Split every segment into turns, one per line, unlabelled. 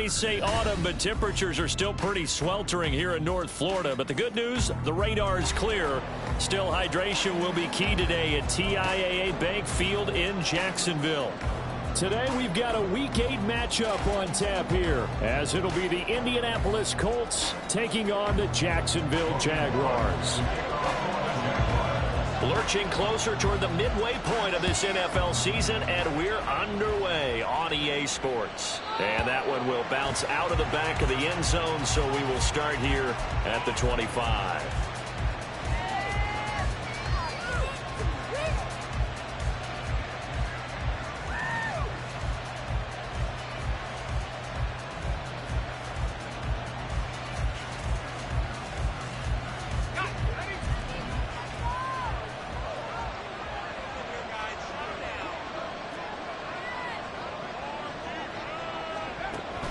may say autumn, but temperatures are still pretty sweltering here in North Florida. But the good news, the radar is clear. Still, hydration will be key today at TIAA Bank Field in Jacksonville. Today we've got a Week 8 matchup on tap here, as it'll be the Indianapolis Colts taking on the Jacksonville Jaguars. Lurching closer toward the midway point of this NFL season, and we're underway on EA Sports. And that one will bounce out of the back of the end zone, so we will start here at the 25.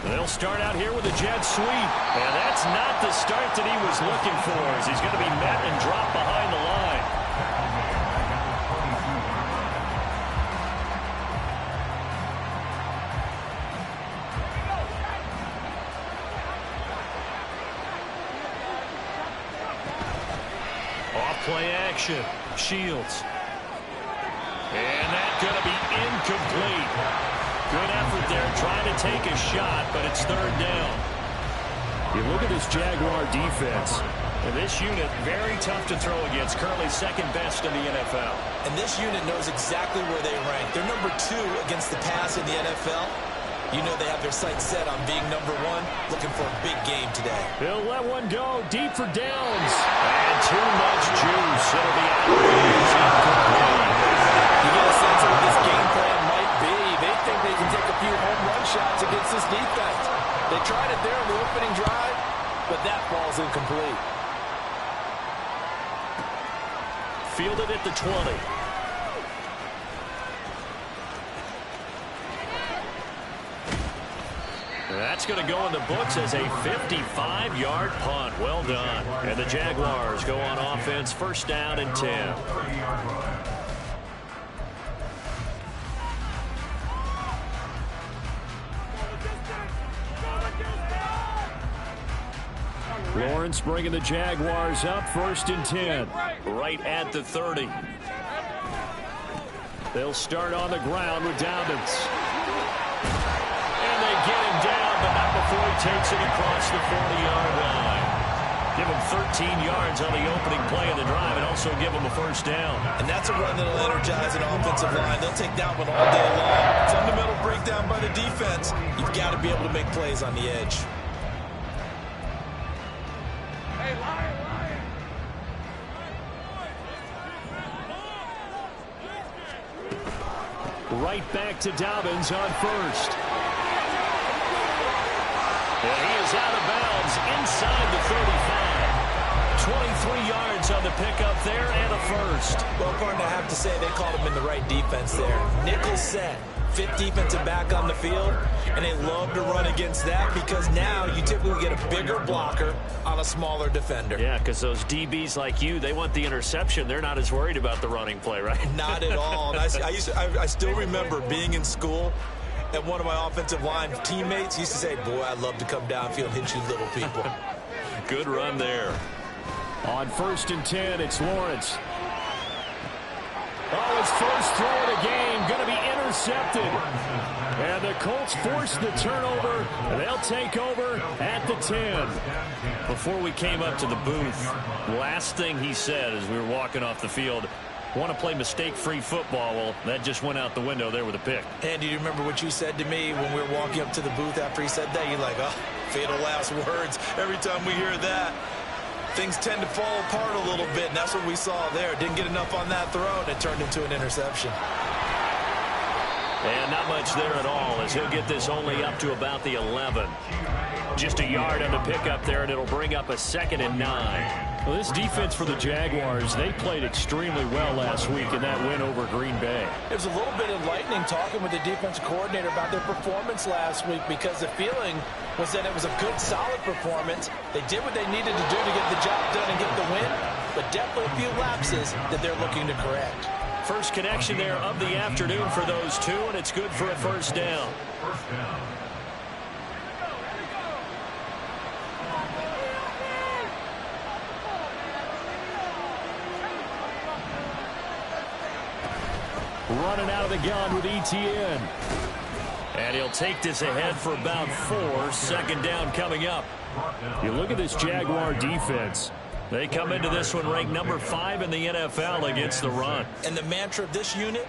They'll start out here with a jet sweep, and that's not the start that he was looking for, as he's going to be met and dropped behind the line. Off play action, Shields. And that's going to be incomplete. Good effort there, trying to take a shot, but it's third down. You look at this Jaguar defense, and this unit, very tough to throw against, currently second best in the NFL.
And this unit knows exactly where they rank. They're number 2 against the pass in the NFL. You know they have their sights set on being number 1, looking for a big game today.
He'll let one go, deep for downs. And too much juice. It'll be out of incomplete.
You get a sense of what this game plan might be. They think they can take a few home run shots against this defense. They tried it there on the opening drive, but that ball's incomplete.
Fielded at the 20. That's going to go in the books as a 55-yard punt. Well done. And the Jaguars go on offense, first down and 10. Lawrence bringing the Jaguars up, first and 10. Right at the 30. They'll start on the ground with Dobbins. And they get him down, but not before he takes it across the 40-yard line. Give him 13 yards on the opening play of the drive and also give him a first down.
And that's a run that'll energize an offensive line. They'll take that one all day long. Fundamental breakdown by the defense. You've got to be able to make plays on the edge.
Right back to Dobbins on first. And he is out of bounds inside the 35. 23 yards on the pickup there and a first.
Well, partner, I have to say they called him in the right defense there. Nickel set. 5th defensive back on the field, and they love to run against that because now you typically get a bigger blocker on a smaller defender.
Yeah, because those DBs like you, they want the interception. They're not as worried about the running play, right?
Not at all. And I still remember being in school, and one of my offensive line teammates used to say, boy, I'd love to come downfield and hit you little people.
Good run there. On first and 10, it's Lawrence. Oh, his first throw of the game, going to be intercepted. And the Colts force the turnover, and they'll take over at the 10. Before we came up to the booth, last thing he said as we were walking off the field, want to play mistake-free football. Well, that just went out the window there with a pick.
Andy, do you remember what you said to me when we were walking up to the booth after he said that? You're like, oh, fatal last words. Every time we hear that, things tend to fall apart a little bit, and that's what we saw there. Didn't get enough on that throw, and it turned into an interception.
And not much there at all, as he'll get this only up to about the 11. Just a yard on the pickup there, and it'll bring up a 2nd and 9. Well, this defense for the Jaguars, they played extremely well last week in that win over Green Bay.
It was a little bit enlightening talking with the defensive coordinator about their performance last week, because the feeling was that it was a good, solid performance. They did what they needed to do to get the job done and get the win, but definitely a few lapses that they're looking to correct.
First connection there of the afternoon for those two, and it's good for a first down. running out of the gun with ETN. And he'll take this ahead for about 4. Second down coming up. You look at this Jaguar defense. They come into this one ranked number 5 in the NFL against the run.
And the mantra of this unit,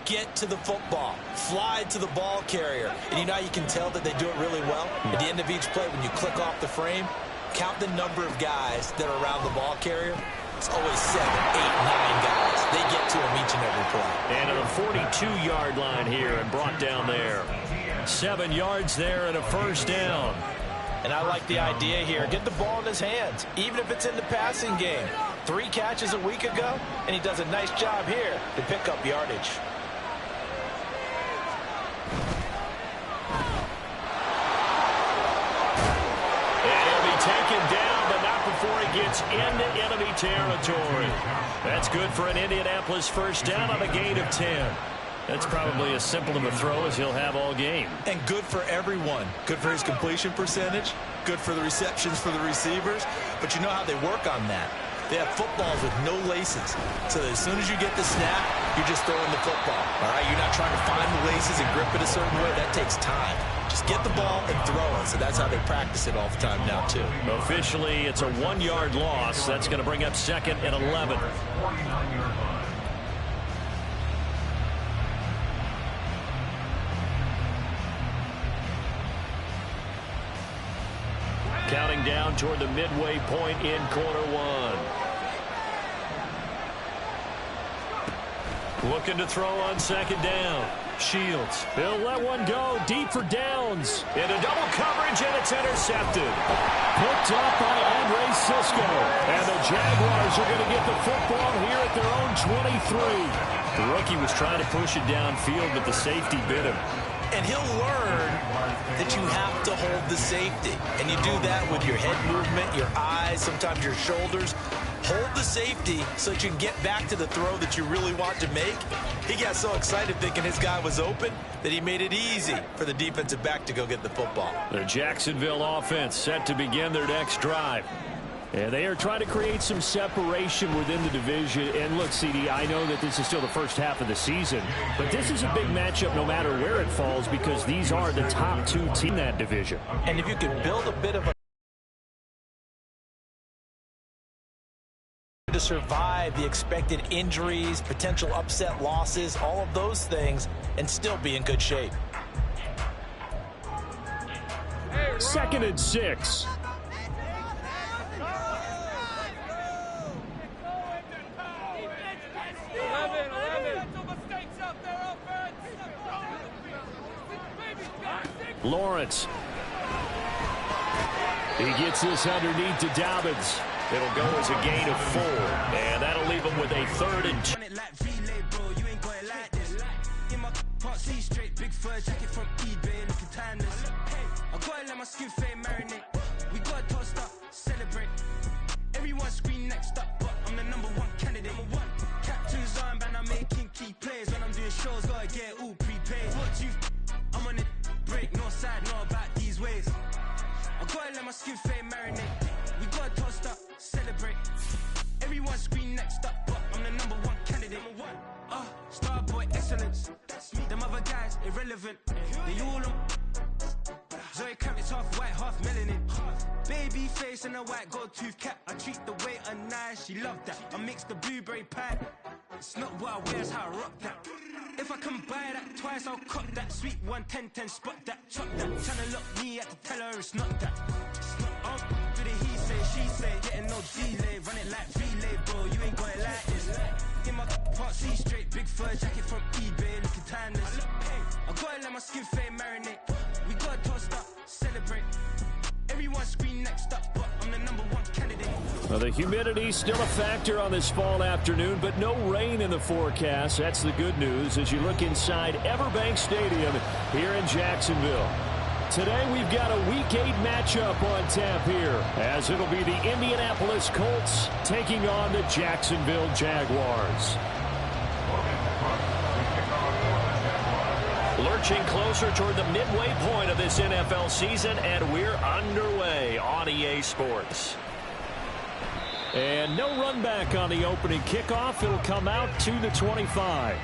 get to the football. Fly to the ball carrier. And you know how you can tell that they do it really well? At the end of each play, when you click off the frame, count the number of guys that are around the ball carrier. It's always 7, 8, 9 guys. They get to him each and every play.
And at the 42-yard line here and brought down there. 7 yards there and a first down.
And I like the idea here. Get the ball in his hands, even if it's in the passing game. 3 catches a week ago, and he does a nice job here to pick up yardage.
And he'll be taken down, but not before he gets into enemy territory. That's good for an Indianapolis first down on a gain of 10. That's probably as simple of a throw as he'll have all game.
And good for everyone. Good for his completion percentage. Good for the receptions for the receivers. But you know how they work on that. They have footballs with no laces. So that as soon as you get the snap, you're just throwing the football. All right? You're not trying to find the laces and grip it a certain way. That takes time. Just get the ball and throw it. So that's how they practice it all the time now, too.
Officially, it's a 1-yard loss. That's going to bring up 2nd and 11. Counting down toward the midway point in quarter 1. Looking to throw on 2nd down. Shields. He'll let one go deep for Downs. Into double coverage, and it's intercepted. Picked up by Andre Cisco. And the Jaguars are going to get the football here at their own 23. The rookie was trying to push it downfield, but the safety bit him.
And he'll learn that you have to hold the safety. And you do that with your head movement, your eyes, sometimes your shoulders. Hold the safety so that you can get back to the throw that you really want to make. He got so excited thinking his guy was open that he made it easy for the defensive back to go get the football.
The Jacksonville offense set to begin their next drive. And they are trying to create some separation within the division. And look, CD, I know that this is still the first half of the season, but this is a big matchup no matter where it falls because these are the top 2 teams in that division.
And if you can build a bit of a to survive the expected injuries, potential upset losses, all of those things, and still be in good shape.
2nd and 6. Lawrence. He gets this underneath to Dobbins. It'll go as a gain of 4. And that'll leave him with a 3rd and 2.
Everyone scream next up, but I'm the #1 candidate. Captain's armband, I'm making key plays. When I'm doing shows, gotta get all prepaid. What you I'm on it, break, no side, know about these ways. I gotta let my skin fade marinate. We gotta toast up, celebrate. Everyone scream next up, but I'm the #1 candidate. Star boy excellence. That's me. Them other guys irrelevant. They all on. Zoe Kravitz half white, half melanin. Baby face and a white gold tooth cap. I treat the waiter nice, she loved that. I mix the blueberry pie. It's not what I wear, it's how I rock that. If I can buy that twice, I'll cop that. Sweet 110, spot that, chop that. Tryna lock me at the teller, it's not that. I'm do the he say, she say, getting no delay. Run it like relay, bro, you ain't got it like this. In my part C straight, big fur jacket from eBay, looking timeless. I gotta let my skin fade marinate. We gotta toast up, celebrate. Everyone scream next up, but I'm the #1 candidate.
Well, the humidity's still a factor on this fall afternoon, but no rain in the forecast. That's the good news as you look inside Everbank Stadium here in Jacksonville. Today we've got a Week 8 matchup on tap here, as it'll be the Indianapolis Colts taking on the Jacksonville Jaguars. Lurching closer toward the midway point of this NFL season, and we're underway on EA Sports. And no run back on the opening kickoff. It'll come out to the 25.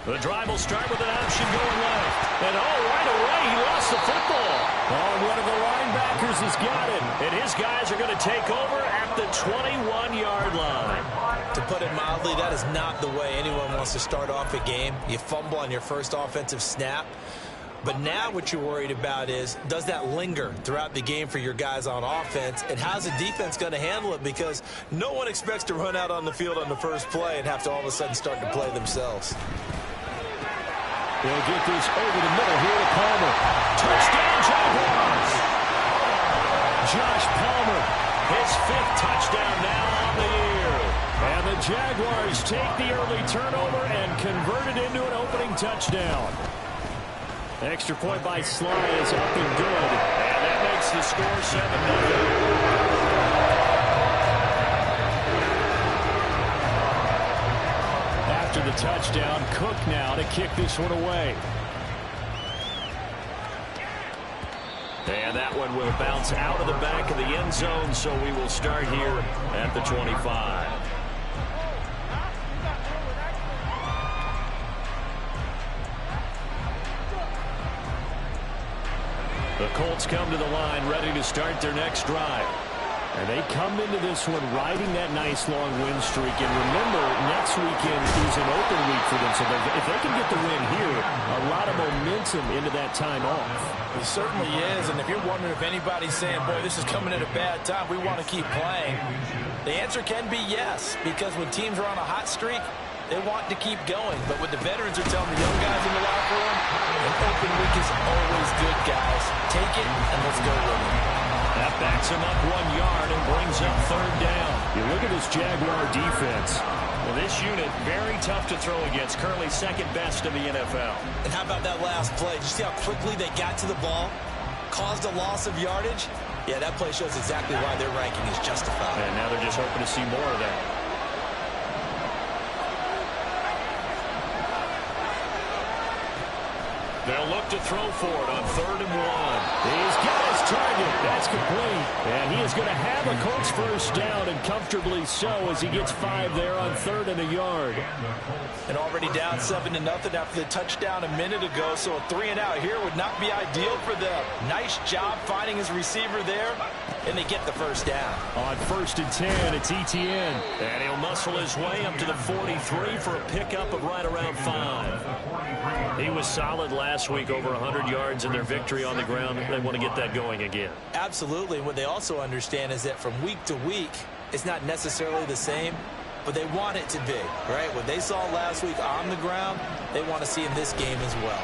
The drive will start with an option going left. And right away, he lost the football. Oh, one of the linebackers has got it. And his guys are going to take over at the 21-yard line.
To put it mildly, that is not the way anyone wants to start off a game. You fumble on your first offensive snap. But now what you're worried about is, does that linger throughout the game for your guys on offense? And how's the defense going to handle it? Because no one expects to run out on the field on the first play and have to all of a sudden start to play themselves.
They'll get this over the middle here to Palmer. Touchdown, Jaguars! Josh Palmer, his 5th touchdown now on the year. And the Jaguars take the early turnover and convert it into an opening touchdown. Extra point by Sly is up and good. And that makes the score 7-0. After the touchdown, Cook now to kick this one away. And that one will bounce out of the back of the end zone, so we will start here at the 25. The Colts come to the line ready to start their next drive. And they come into this one riding that nice long win streak. And remember, next weekend is an open week for them. So if they can get the win here, a lot of momentum into that time off.
It certainly is. And if you're wondering if anybody's saying, boy, this is coming at a bad time, we want to keep playing, the answer can be yes. Because when teams are on a hot streak, they want to keep going. But what the veterans are telling the young guys in the locker room, an open week is always good, guys. Take it and let's go with it.
That backs him up 1 yard and brings up 3rd down. You look at this Jaguar defense. Well, this unit, very tough to throw against. Currently 2nd best in the NFL.
And how about that last play? Did you see how quickly they got to the ball? Caused a loss of yardage? Yeah, that play shows exactly why their ranking is justified.
And now they're just hoping to see more of that. They'll look to throw for it on 3rd and 1. He's got his target. That's complete. And he is going to have a Colts first down, and comfortably so, as he gets 5 there on 3rd and a yard.
And already down 7-0 after the touchdown a minute ago, so a 3-and-out here would not be ideal for them. Nice job finding his receiver there, and they get the first down.
On 1st and 10, it's Etienne. And he'll muscle his way up to the 43 for a pickup of right around 5. He was solid last week, over 100 yards in their victory on the ground. They want to get that going again.
Absolutely. What they also understand is that from week to week, it's not necessarily the same, but they want it to be, right? What they saw last week on the ground, they want to see in this game as well.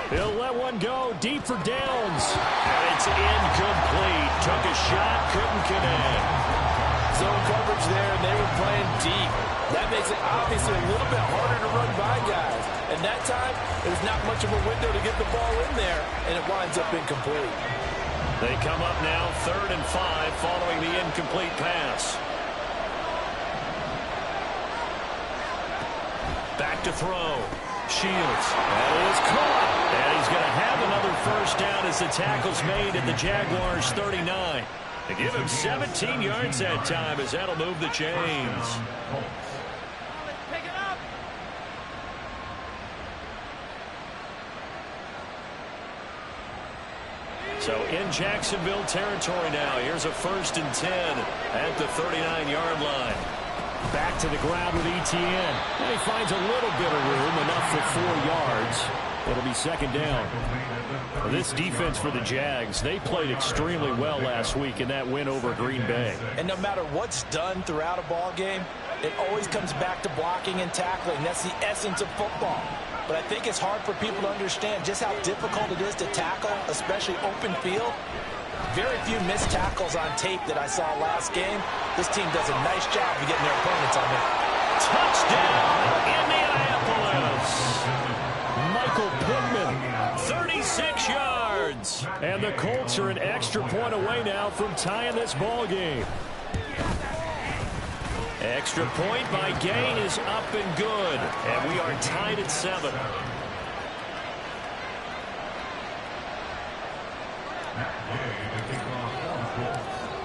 He'll let one go deep for downs. And it's incomplete. Took a shot, couldn't connect.
Zone coverage there, and they were playing deep. That makes it obviously a little bit harder to run by guys. And that time, there's not much of a window to get the ball in there, and it winds up incomplete.
They come up now 3rd and 5 following the incomplete pass. Back to throw. Shields. That is caught. And he's going to have another first down as the tackle's made at the Jaguars' 39. They give him 17 yards that time, as that'll move the chains. So in Jacksonville territory now. Here's a 1st and 10 at the 39-yard line. Back to the ground with Etienne. And he finds a little bit of room, enough for 4 yards. It'll be 2nd down. Well, this defense for the Jags, they played extremely well last week in that win over Green Bay.
And no matter what's done throughout a ball game, it always comes back to blocking and tackling. That's the essence of football. But I think it's hard for people to understand just how difficult it is to tackle, especially open field. Very few missed tackles on tape that I saw last game. This team does a nice job of getting their opponents on there.
Touchdown, Indianapolis! Michael Pittman, 36 yards. And the Colts are an extra point away now from tying this ball game. Extra point by Gain is up and good. And we are tied at 7.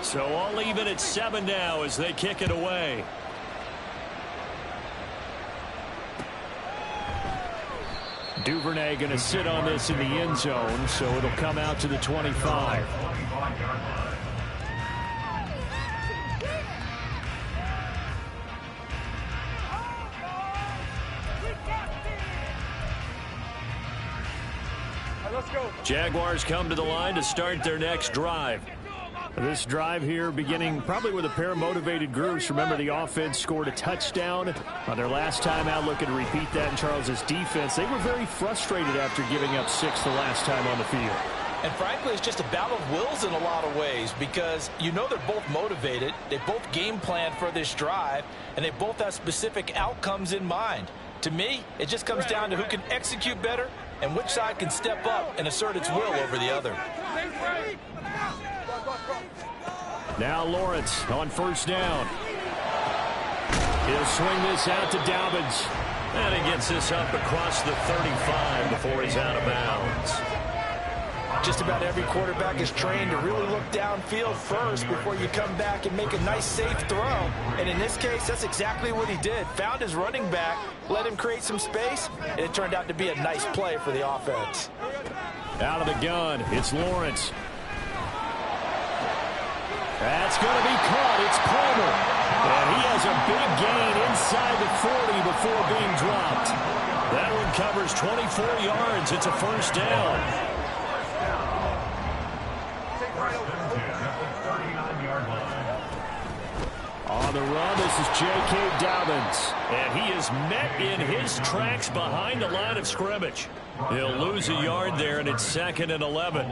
So all even at 7 now as they kick it away. Duvernay going to sit on this in the end zone, so it'll come out to the 25. Jaguars come to the line to start their next drive. This drive here beginning probably with a pair of motivated groups. Remember, the offense scored a touchdown on their last time out, looking to repeat that in Charles's defense. They were very frustrated after giving up 6 the last time on the field.
And frankly, it's just a battle of wills in a lot of ways, because you know they're both motivated. They both game plan for this drive, and they both have specific outcomes in mind. To me, it just comes down to who can execute better and which side can step up and assert its will over the other.
Now Lawrence on first down. He'll swing this out to Dobbins. And he gets this up across the 35 before he's out of bounds.
Just about every quarterback is trained to really look downfield first before you come back and make a nice, safe throw. And in this case, that's exactly what he did. Found his running back, let him create some space, and it turned out to be a nice play for the offense.
Out of the gun, it's Lawrence. That's going to be caught. It's Palmer. And he has a big gain inside the 40 before being dropped. That one covers 24 yards. It's a first down. On the run, this is J.K. Dobbins. And he is met in his tracks behind the line of scrimmage. He'll lose a yard there, and it's 2nd and 11.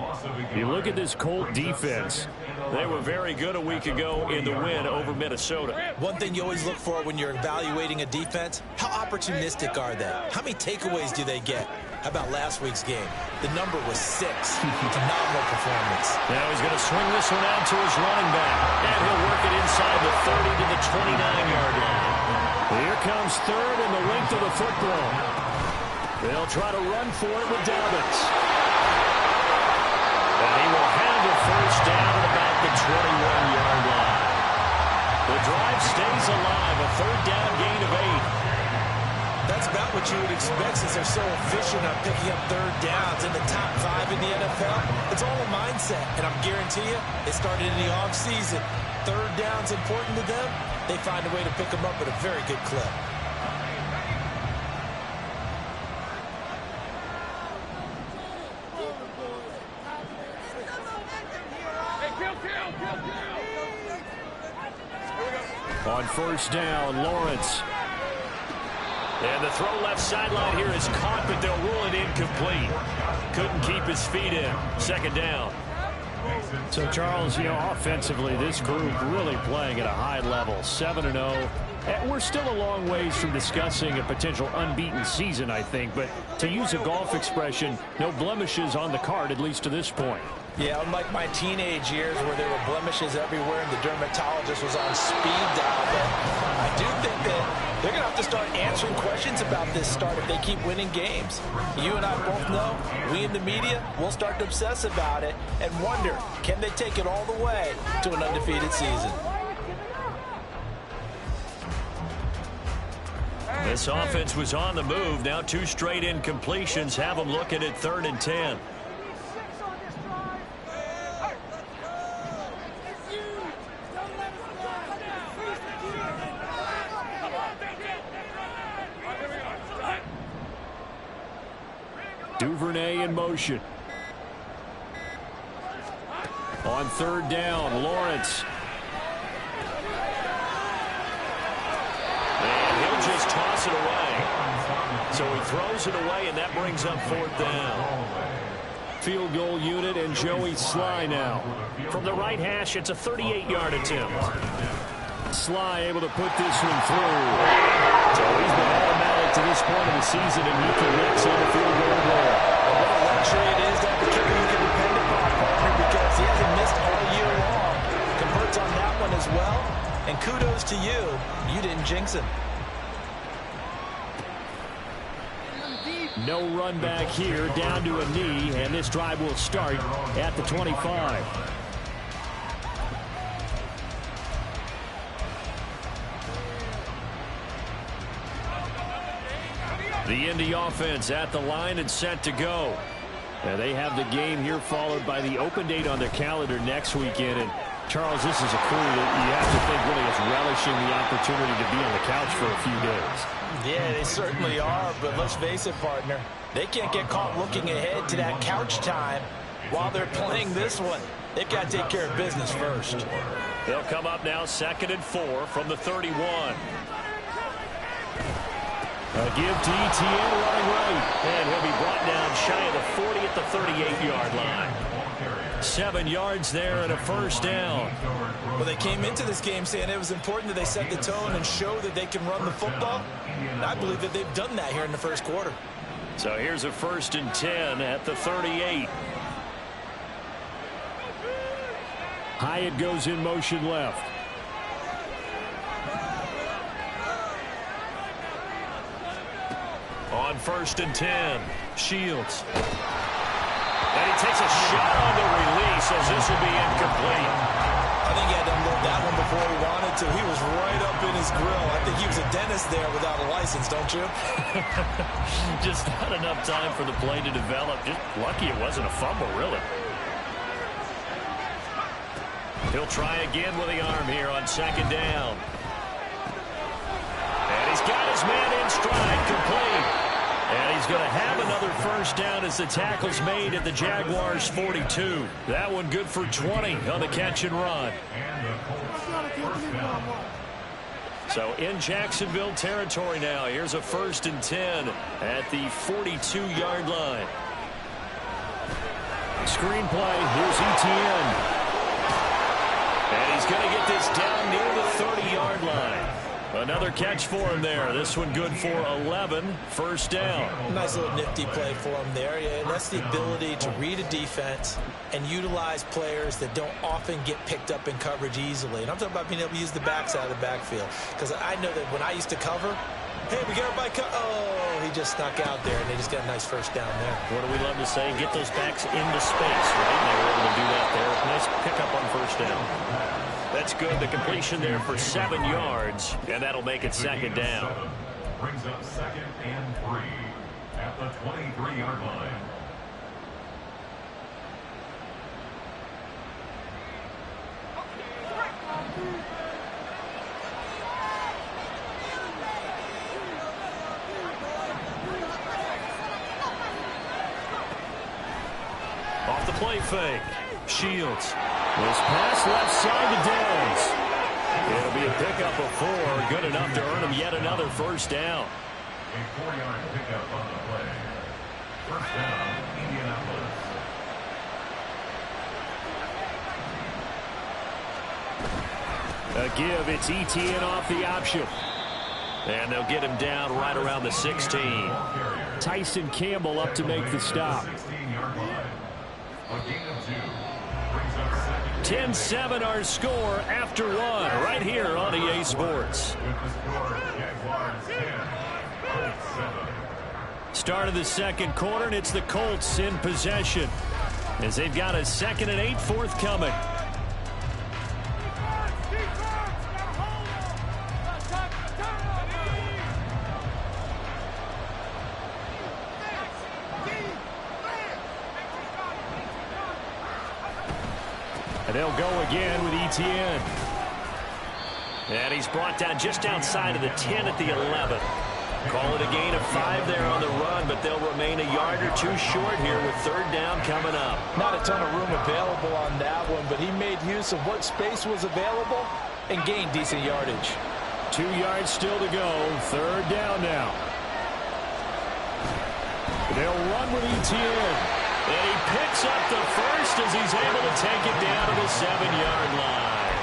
You look at this Colt defense. They were very good a week ago in the win over Minnesota.
One thing you always look for when you're evaluating a defense, how opportunistic are they? How many takeaways do they get? How about last week's game? The number was 6. Phenomenal performance.
Now he's going to swing this one out to his running back. And he'll work it inside the 30 to the 29-yard line. Here comes 3rd and the length of the football. They'll try to run for it with Dobbins. And he will have the first down at about the 21-yard line. The drive stays alive, a 3rd down gain of 8.
That's about what you would expect since they're so efficient on picking up 3rd downs in the top 5 in the NFL. It's all a mindset, and I'm guarantee you, it started in the offseason. 3rd down's important to them. They find a way to pick them up at a very good clip.
On first down, Lawrence. And the throw left sideline here is caught, but they'll rule it incomplete. Couldn't keep his feet in. 2nd down. So, Charles, offensively, this group really playing at a high level. 7-0. And we're still a long ways from discussing a potential unbeaten season, I think. But to use a golf expression, no blemishes on the card, at least to this point.
Yeah, unlike my teenage years where there were blemishes everywhere and the dermatologist was on speed dial. But I do think that they're going to have to start answering questions about this start if they keep winning games. You and I both know, we in the media, will start to obsess about it and wonder, can they take it all the way to an undefeated season?
This offense was on the move. Now 2 straight incompletions have them looking at 3rd and 10. Duvernay in motion. On 3rd down, Lawrence. And he'll just toss it away. So he throws it away, and that brings up 4th down. Field goal unit and Joey Sly now. From the right hash, it's a 38-yard attempt. Sly able to put this one through. So he's been automatic to this point of the season, and he connects on the field goal there.
What a luxury it is to have the kicker you can depend upon, partner, because he hasn't missed all year long. Converts on that one as well, and kudos to you. You didn't jinx him.
No run back here, down to a knee, and this drive will start at the 25. The Indy offense at the line and set to go. And they have the game here followed by the open date on their calendar next weekend. And Charles, this is a crew that you have to think really is relishing the opportunity to be on the couch for a few days.
Yeah, they certainly are, but let's face it, partner. They can't get caught looking ahead to that couch time while they're playing this one. They've got to take care of business first.
They'll come up now 2nd and 4 from the 31. A give to ETN running right. And he'll be brought down shy of the 40 at the 38-yard line. 7 yards there and a first down.
Well, they came into this game saying it was important that they set the tone and show that they can run the football. And I believe that they've done that here in the first quarter.
So here's a 1st and 10 at the 38. Hyatt goes in motion left. On 1st and 10, Shields. And he takes a shot on the release as this will be incomplete.
I think he had to unload that one before he wanted to. He was right up in his grill. I think he was a dentist there without a license, don't you?
Just not enough time for the play to develop. Just lucky it wasn't a fumble, really. He'll try again with the arm here on 2nd down. And he's got his man in stride, complete. And he's going to have another first down as the tackle's made at the Jaguars' 42. That one good for 20 on the catch and run. So in Jacksonville territory now. Here's a 1st and 10 at the 42-yard line. Screenplay. Here's ETN. And he's going to get this down near the 30-yard line. Another catch for him there. This one good for 11. First down.
Nice little nifty play for him there. Yeah, that's the ability to read a defense and utilize players that don't often get picked up in coverage easily. And I'm talking about being able to use the backside of the backfield. Because I know that when I used to cover, hey, we got everybody oh, he just snuck out there, and they just got a nice first down there.
What do we love to say? Get those backs into space, right? They were able to do that there. Nice pickup on first down. That's good. The completion there for 7 yards, and that'll make it 2nd down.
Brings up 2nd and 3 at the 23-yard line.
Off the play fake. Shields. This pass left side to Downs. It'll be a pickup of 4. Good enough to earn him yet another first down.
A 4-yard pickup on the play. First down, Indianapolis.
A give. It's ETN off the option. And they'll get him down right around the 16. Tyson Campbell up to make the stop.
16-yard line. A gain of 2.
10-7 our score after 1 right here on EA Sports. Start of the second quarter, and it's the Colts in possession as they've got a 2nd and 8 forthcoming. And they'll go again with ETN. And he's brought down just outside of the 10 at the 11. Call it a gain of 5 there on the run, but they'll remain a yard or 2 short here with 3rd down coming up.
Not a ton of room available on that one, but he made use of what space was available and gained decent yardage.
2 yards still to go. 3rd down now. They'll run with ETN. And he picks up the first as he's able to take it down to the 7-yard line.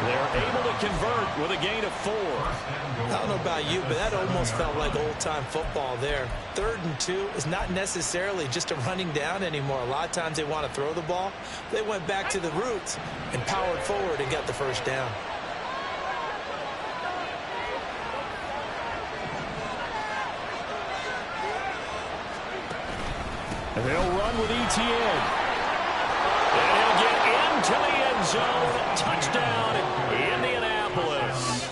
They're able to convert with a gain of 4.
I don't know about you, but that almost felt like old-time football there. 3rd and 2 is not necessarily just a running down anymore. A lot of times they want to throw the ball. They went back to the roots and powered forward and got the first down.
And they'll run with ETN. And he'll get into the end zone. Touchdown, Indianapolis.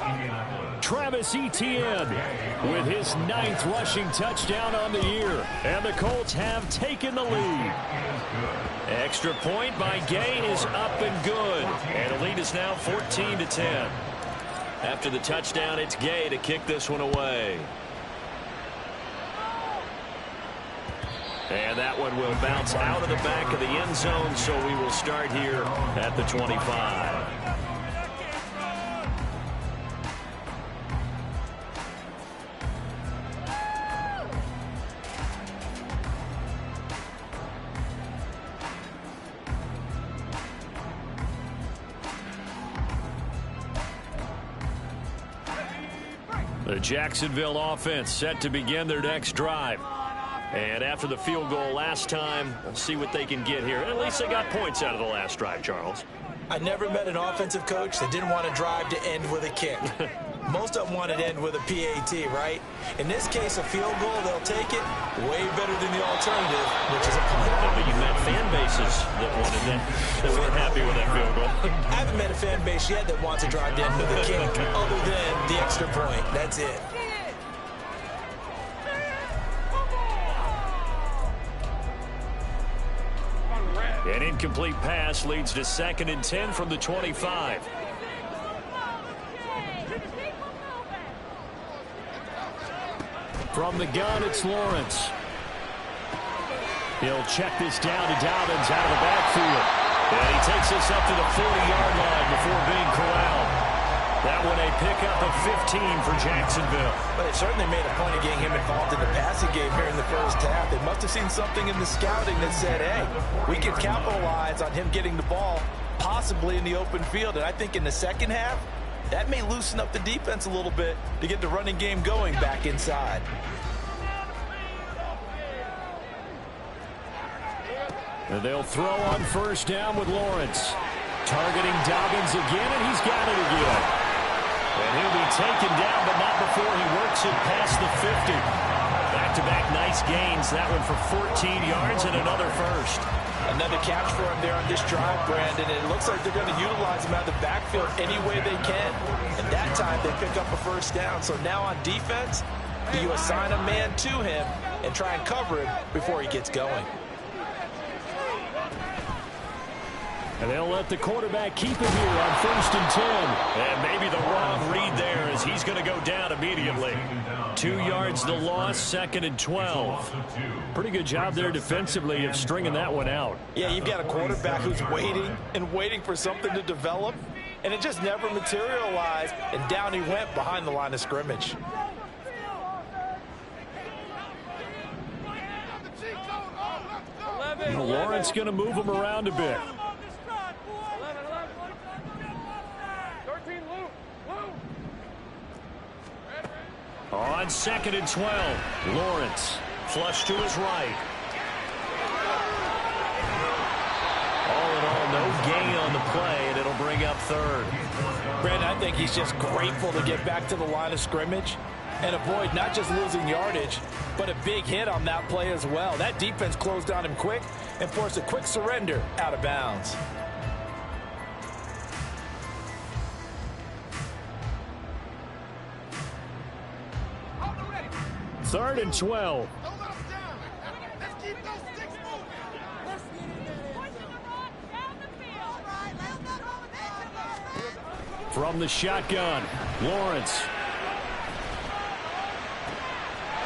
Travis Travis Etienne with his 9th rushing touchdown on the year. And the Colts have taken the lead. Extra point by Gay is up and good. And the lead is now 14-10. After the touchdown, it's Gay to kick this one away. And that one will bounce out of the back of the end zone, so we will start here at the 25. The Jacksonville offense set to begin their next drive. And after the field goal last time, we'll see what they can get here. At least they got points out of the last drive, Charles.
I never met an offensive coach that didn't want to drive to end with a kick. Most of them wanted to end with a PAT, right? In this case, a field goal, they'll take it way better than the alternative, which is a punt.
But you met fan bases that wanted that weren't happy with that field goal.
I haven't met a fan base yet that wants to drive to end with a kick other than the extra point. That's it.
An incomplete pass leads to 2nd and 10 from the 25. From the gun, it's Lawrence. He'll check this down to Dobbins out of the backfield. And he takes this up to the 40-yard line before being corralled. That one a pickup of 15 for Jacksonville.
But they certainly made a point of getting him involved in the passing game here in the first half. They must have seen something in the scouting that said, hey, we can capitalize on him getting the ball possibly in the open field. And I think in the second half, that may loosen up the defense a little bit to get the running game going back inside.
And they'll throw on first down with Lawrence. Targeting Dobbins again, and he's got it again. And he'll be taken down, but not before he works it past the 50. Back-to-back nice gains. That one for 14 yards and another first.
Another catch for him there on this drive, Brandon. And it looks like they're going to utilize him out of the backfield any way they can. And that time they pick up a first down. So now on defense, do you assign a man to him and try and cover him before he gets going?
And they'll let the quarterback keep it here on 1st and 10. And maybe the wrong read there as he's going to go down immediately. 2 yards the loss, 2nd and 12. Pretty good job there defensively of stringing that one out.
Yeah, you've got a quarterback who's waiting and waiting for something to develop, and it just never materialized, and down he went behind the line of scrimmage.
Lawrence going to move him around a bit. On 2nd and 12, Lawrence flush to his right. All in all, no gain on the play, and it'll bring up 3rd.
Brandon, I think he's just grateful to get back to the line of scrimmage and avoid not just losing yardage, but a big hit on that play as well. That defense closed on him quick and forced a quick surrender out of bounds.
Third and 12. From the shotgun, Lawrence.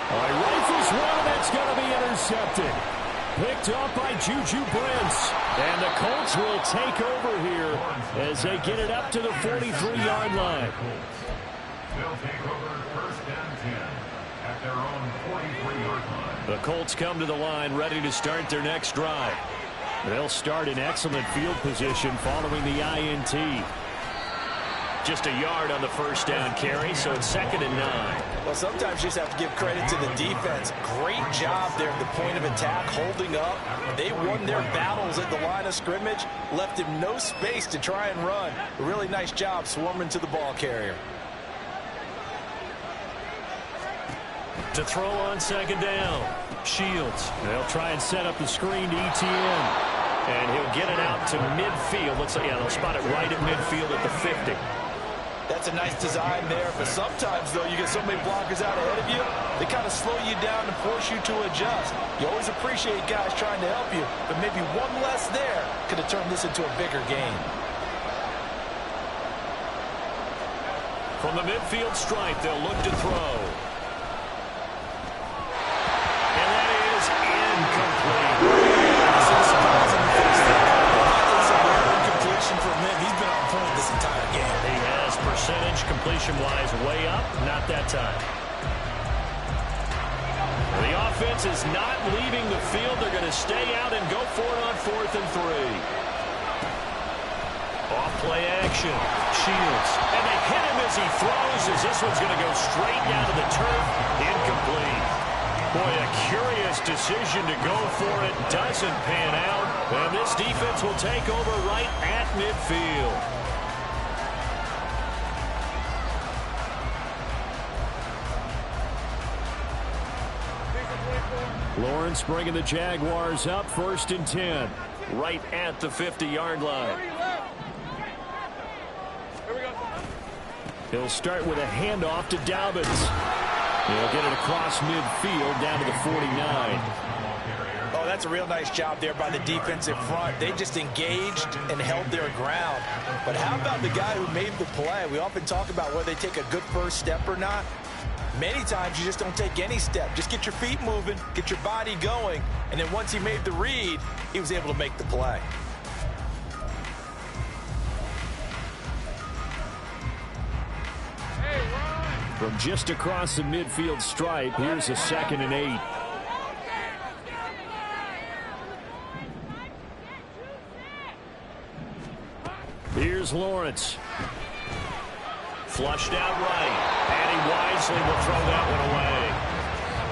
He rifles one, and that's going to be intercepted. Picked up by Juju Brents. And the Colts will take over here as they get it up to the 43-yard line.
They'll take over 1st and 10 at their own 43-yard line.
The Colts come to the line ready to start their next drive. They'll start in excellent field position following the INT. Just a yard on the first down carry, so it's 2nd and 9.
Well, sometimes you just have to give credit to the defense. Great job there at the point of attack, holding up. They won their battles at the line of scrimmage, left him no space to try and run. A really nice job swarming to the ball carrier.
To throw on 2nd down, Shields. They'll try and set up the screen to Etienne. And he'll get it out to midfield. Looks like, yeah, they'll spot it right at midfield at the 50.
That's a nice design there, but sometimes, though, you get so many blockers out ahead of you, they kind of slow you down and force you to adjust. You always appreciate guys trying to help you, but maybe one less there could have turned this into a bigger game.
From the midfield stripe, they'll look to throw. And that is incomplete.
This is surprising to face that. That is a rare incompletion for him. He's been on point this entire game.
He has percentage completion-wise way up, not that time. The offense is not leaving the field. They're going to stay out and go for it on 4th and 3. Off play action. Shields. And they hit him as he throws, as this one's going to go straight down to the turf. Incomplete. Boy, a curious decision to go for it. Doesn't pan out. And this defense will take over right at midfield. Lawrence bringing the Jaguars up 1st and 10. Right at the 50-yard line. He'll start with a handoff to Dobbins. He'll get it across midfield down to the 49.
Oh, that's a real nice job there by the defensive front. They just engaged and held their ground. But how about the guy who made the play? We often talk about whether they take a good first step or not. Many times you just don't take any step. Just get your feet moving, get your body going, and then once he made the read, he was able to make the play.
From just across the midfield stripe, here's a 2nd and 8. Here's Lawrence. Flushed out right. And he wisely will throw that one away.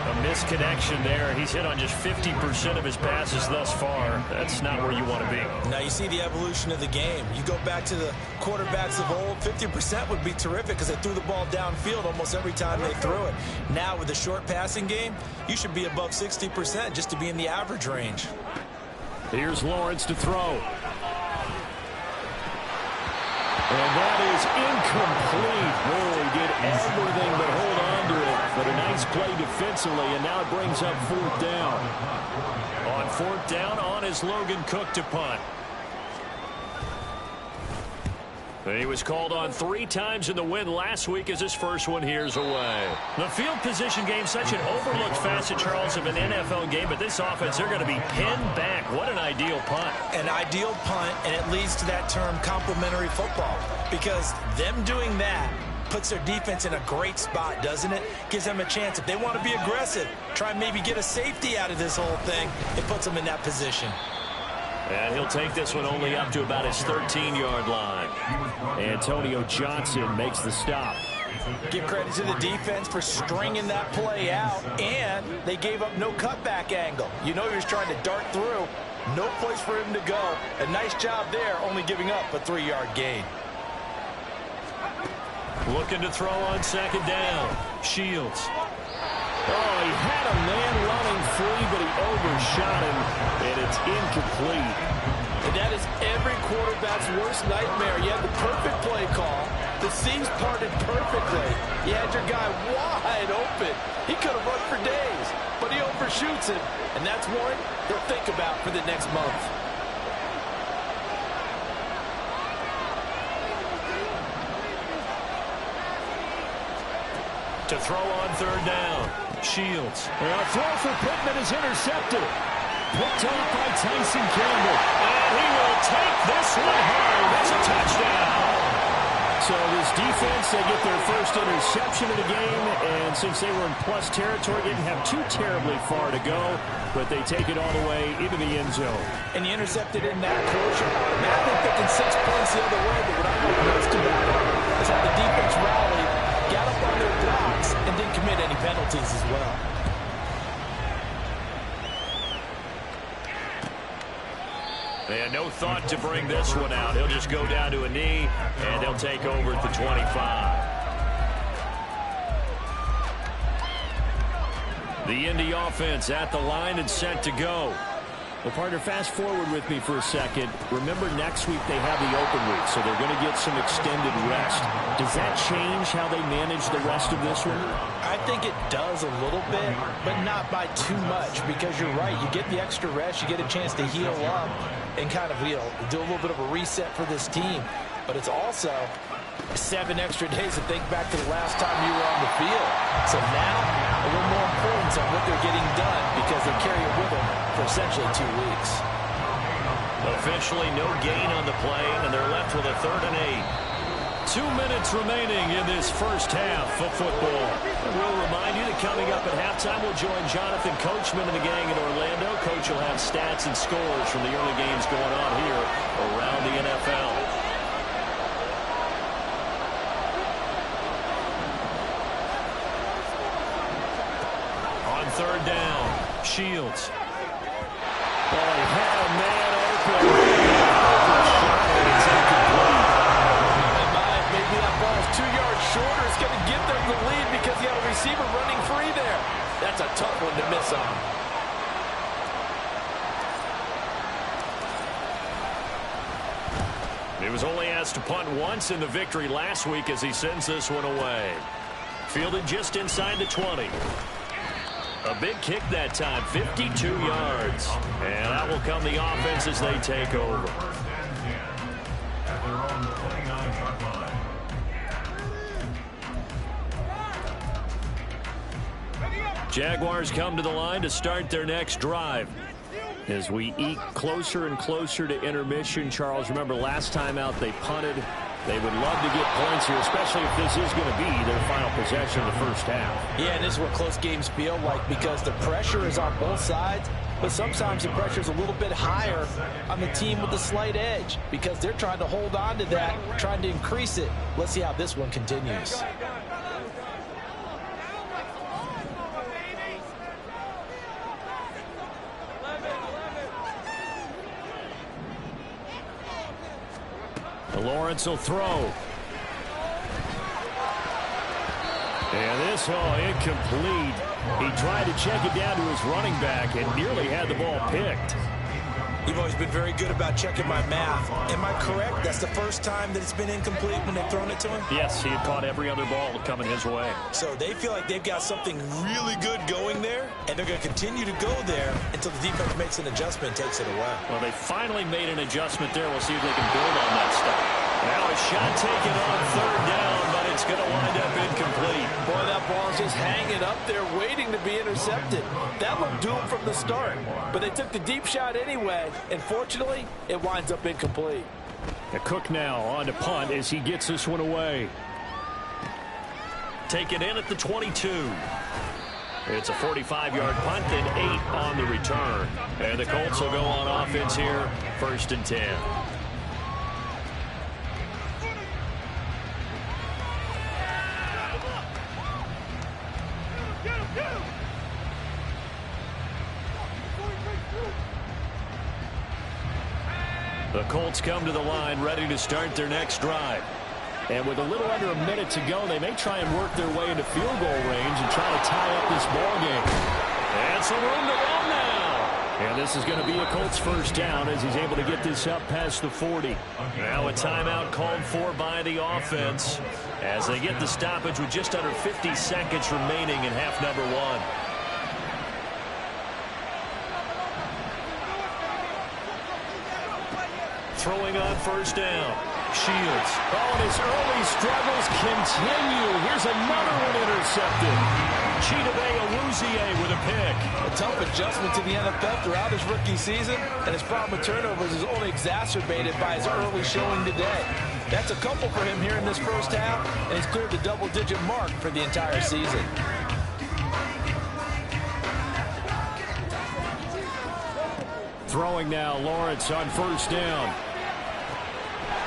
A misconnection there. He's hit on just 50% of his passes thus far. That's not where you want to be.
Now you see the evolution of the game. You go back to the quarterbacks of old, 50% would be terrific because they threw the ball downfield almost every time they threw it. Now with the short passing game, you should be above 60% just to be in the average range.
Here's Lawrence to throw. And that is incomplete. Oh, he did everything but hold on to it. But a nice play defensively, and now it brings up 4th down. On 4th down, on is Logan Cook to punt. And he was called on 3 times in the win last week as his first one here's away. The field position game, such an overlooked facet, Charles, of an NFL game, but this offense, they're going to be pinned back. What an ideal punt.
An ideal punt, and it leads to that term complementary football, because them doing that puts their defense in a great spot, doesn't it? Gives them a chance. If they want to be aggressive, try and maybe get a safety out of this whole thing, it puts them in that position.
And he'll take this one only up to about his 13-yard line. Antonio Johnson makes the stop.
Give credit to the defense for stringing that play out, and they gave up no cutback angle. You know he was trying to dart through. No place for him to go. A nice job there, only giving up a 3-yard gain.
Looking to throw on 2nd down. Shields. Oh, he had a man running free, but he overshot him, and it's incomplete.
And that is every quarterback's worst nightmare. You had the perfect play call. The seams parted perfectly. You had your guy wide open. He could have run for days, but he overshoots it, and that's one they'll think about for the next month.
To throw on 3rd down. Shields. And a throw for Pittman is intercepted. Picked off by Tyson Campbell. And he will take this one home. That's a touchdown. So this defense, they get their first interception of the game. And since they were in plus territory, didn't have too terribly far to go. But they take it all the way into the end zone.
And he intercepted in that portion. Automatically picking 6 points the other way. But what I like most about it is how the defense rallied, got up on their blocks, and didn't commit any penalties as well.
They had no thought to bring this one out. He'll just go down to a knee, and they'll take over at the 25. The Indy offense at the line and set to go. Well, partner, fast forward with me for a second. Remember, next week they have the open week, so they're going to get some extended rest. Does that change how they manage the rest of this one?
I think it does a little bit, but not by too much, because you're right. You get the extra rest. You get a chance to heal up and kind of, do a little bit of a reset for this team. But it's also 7 extra days to think back to the last time you were on the field. So now, a little more importance on what they're getting done because they carry it with them for essentially 2 weeks.
Officially no gain on the play, and they're left with a 3rd and 8. 2 minutes remaining in this first half of football. We'll remind you that coming up at halftime, we'll join Jonathan Coachman and the gang in Orlando. Coach will have stats and scores from the early games going on here around the NFL. On 3rd down, Shields. Oh, he had a man open. It's incomplete.
Maybe that ball's 2 yards shorter. It's going to give them the lead because you have a receiver running free there. That's a tough one to miss on.
He was only asked to punt once in the victory last week as he sends this one away. Fielded just inside the 20. A big kick that time, 52 yards. And that will come the offense as they take over.
At their own 29-yard line.
Jaguars come to the line to start their next drive. As we eke closer and closer to intermission, Charles, remember last time out they punted. They would love to get points here, especially if this is going to be their final possession of the first half.
Yeah, and this is what close games feel like because the pressure is on both sides, but sometimes the pressure is a little bit higher on the team with the slight edge because they're trying to hold on to that, trying to increase it. Let's see how this one continues.
Lawrence will throw. And this, incomplete. He tried to check it down to his running back and nearly had the ball picked.
You've always been very good about checking my math. Am I correct? That's the first time that it's been incomplete when they've thrown it to him?
Yes, he had caught every other ball coming his way.
So they feel like they've got something really good going there, and they're going to continue to go there until the defense makes an adjustment and takes it away.
Well, they finally made an adjustment there. We'll see if they can build on that stuff. Now a shot taken on 3rd down, but it's going to wind up incomplete.
Boy, that ball's just hanging up there waiting to be intercepted. That looked doomed from the start, but they took the deep shot anyway, and fortunately, it winds up incomplete.
Cook now on to punt as he gets this one away. Take it in at the 22. It's a 45-yard punt, then 8 on the return. And the Colts will go on offense here, 1st and 10. The Colts come to the line ready to start their next drive. And with a little under a minute to go, they may try and work their way into field goal range and try to tie up this ball game. And some room to run now. And this is going to be a Colts 1st down as he's able to get this up past the 40. Now a timeout called for by the offense as they get the stoppage with just under 50 seconds remaining in half number 1. Throwing on 1st down. Shields. Oh, and his early struggles continue. Here's another one intercepted. Chidobe Awuzie with a pick.
A tough adjustment to the NFL throughout his rookie season, and his problem with turnovers is only exacerbated by his early showing today. That's a couple for him here in this first half, and he's cleared the double-digit mark for the entire season.
Throwing now, Lawrence on 1st down.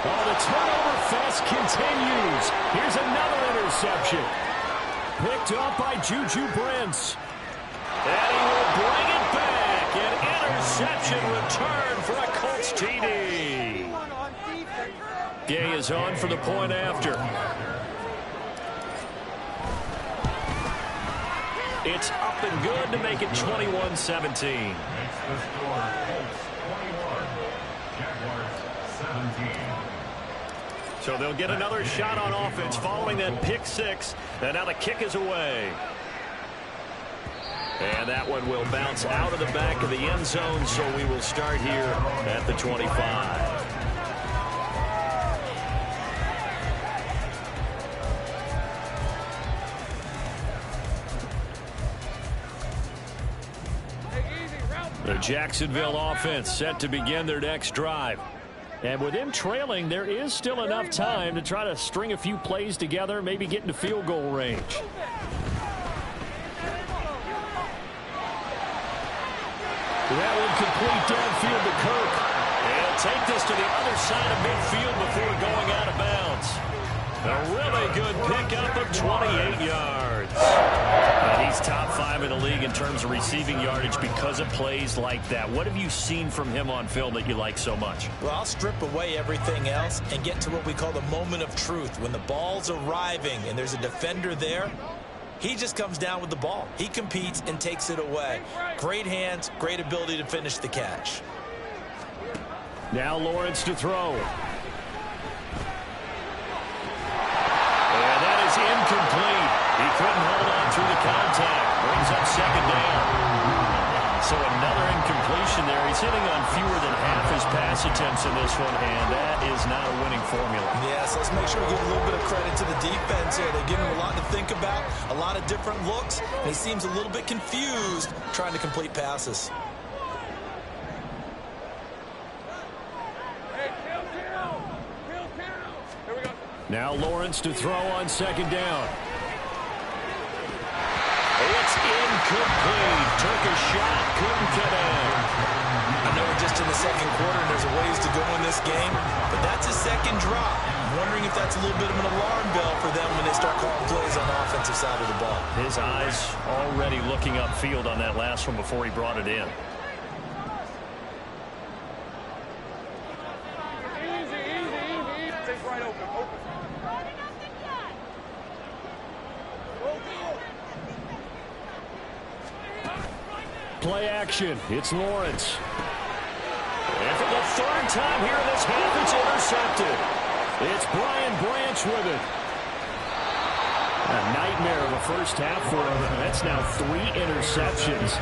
Oh, the turnover fest continues. Here's another interception. Picked up by Juju Brents. And he will bring it back. An interception return for a Colts TD. Gay is on for the point after. It's up and good to make it 21-17.
Makes the score Colts 21, Jaguars 17.
So they'll get another shot on offense following that pick six. And now the kick is away. And that one will bounce out of the back of the end zone, so we will start here at the 25. The Jacksonville offense set to begin their next drive. And with them trailing, there is still enough time to try to string a few plays together, maybe get into field goal range. That one complete downfield to Kirk. He'll take this to the other side of midfield before going out of bounds. A really good pickup of 28 yards. And he's top 5 in the league in terms of receiving yardage because of plays like that. What have you seen from him on film that you like so much?
Well, I'll strip away everything else and get to what we call the moment of truth. When the ball's arriving and there's a defender there, he just comes down with the ball. He competes and takes it away. Great hands, great ability to finish the catch.
Now Lawrence to throw. And that is incomplete. He couldn't hold on through the contact. Brings up second down. So another incompletion there. He's hitting on fewer than half his pass attempts in this one, and that is not a winning formula.
Yes, let's make sure we give a little bit of credit to the defense here. They've given him a lot to think about, a lot of different looks, and he seems a little bit confused trying to complete passes.
Now Lawrence to throw on second down. It's incomplete. Took a shot, couldn't get in.
I know we're just in the second quarter and there's a ways to go in this game, but that's a second drop. I'm wondering if that's a little bit of an alarm bell for them when they start calling plays on the offensive side of the ball.
His eyes already looking upfield on that last one before he brought it in. Play action. It's Lawrence. And for the third time here in this half, it's intercepted. It's Brian Branch with it. A nightmare of a first half for him. That's now 3 interceptions.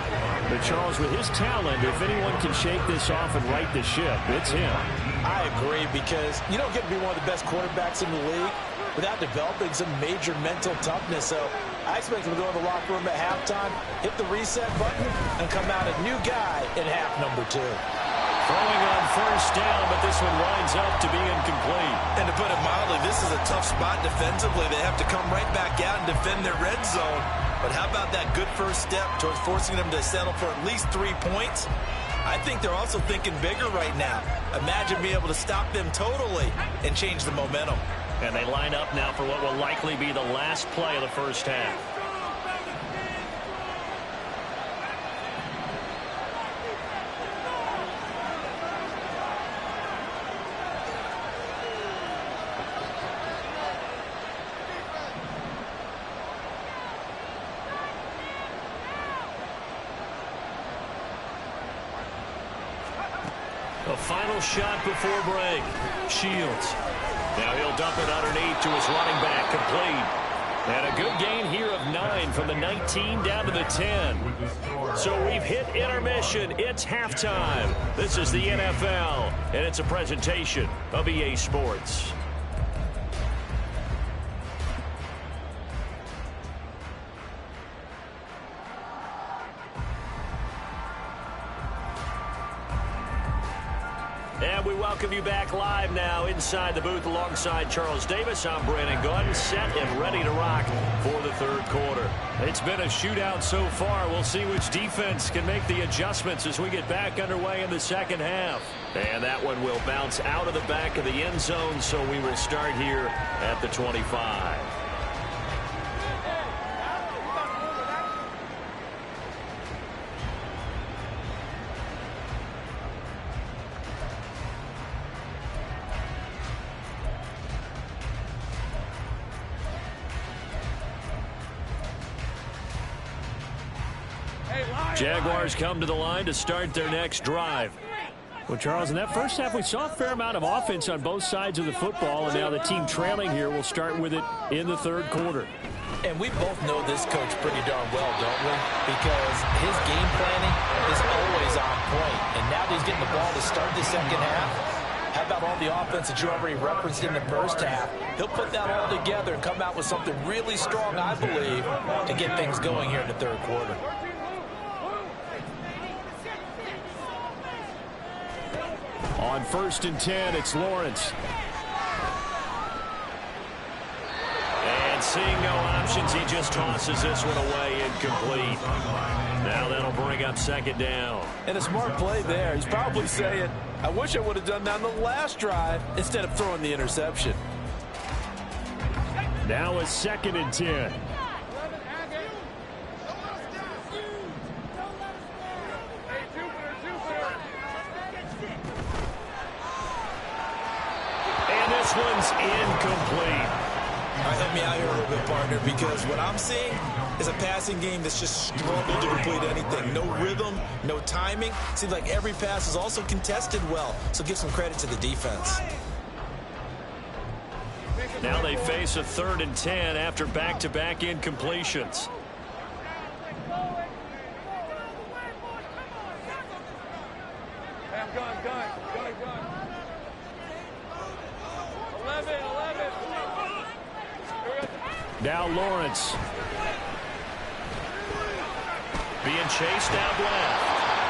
But Charles, with his talent, if anyone can shake this off and right the ship, it's him.
I agree, because you don't get to be one of the best quarterbacks in the league without developing some major mental toughness. So I expect him to go in the locker room at halftime, hit the reset button, and come out a new guy in half number 2.
Throwing on first down, but this one winds up to be incomplete.
And to put it mildly, this is a tough spot defensively. They have to come right back out and defend their red zone. But how about that good first step towards forcing them to settle for at least 3 points? I think they're also thinking bigger right now. Imagine being able to stop them totally and change the momentum.
And they line up now for what will likely be the last play of the first half. The final shot before break. Shields. Now he'll dump it underneath to his running back, complete. And a good gain here of 9 from the 19 down to the 10. So we've hit intermission. It's halftime. This is the NFL, and it's a presentation of EA Sports. And we welcome you back live now inside the booth alongside Charles Davis. I'm Brandon Gordon, set and ready to rock for the third quarter. It's been a shootout so far. We'll see which defense can make the adjustments as we get back underway in the second half. And that one will bounce out of the back of the end zone, so we will start here at the 25. Jaguars come to the line to start their next drive.
Well, Charles, in that first half, we saw a fair amount of offense on both sides of the football, and now the team trailing here will start with it in the third quarter.
And we both know this coach pretty darn well, don't we? Because his game planning is always on point. And now that he's getting the ball to start the second half, how about all the offense that you already referenced in the first half? He'll put that all together and come out with something really strong, I believe, to get things going here in the third quarter.
On 1st and 10, it's Lawrence. And seeing no options, he just tosses this one away, incomplete. Now that'll bring up second down.
And a smart play there. He's probably saying, I wish I would have done that on the last drive instead of throwing the interception.
Now a 2nd and 10. And this one's incomplete.
All right, help me out here a little bit, partner, because what I'm seeing is a passing game that's just struggled to complete anything. No rhythm, no timing. Seems like every pass is also contested well, so give some credit to the defense.
Now they face a 3rd and 10 after back-to-back incompletions. Now Lawrence. Being chased out left.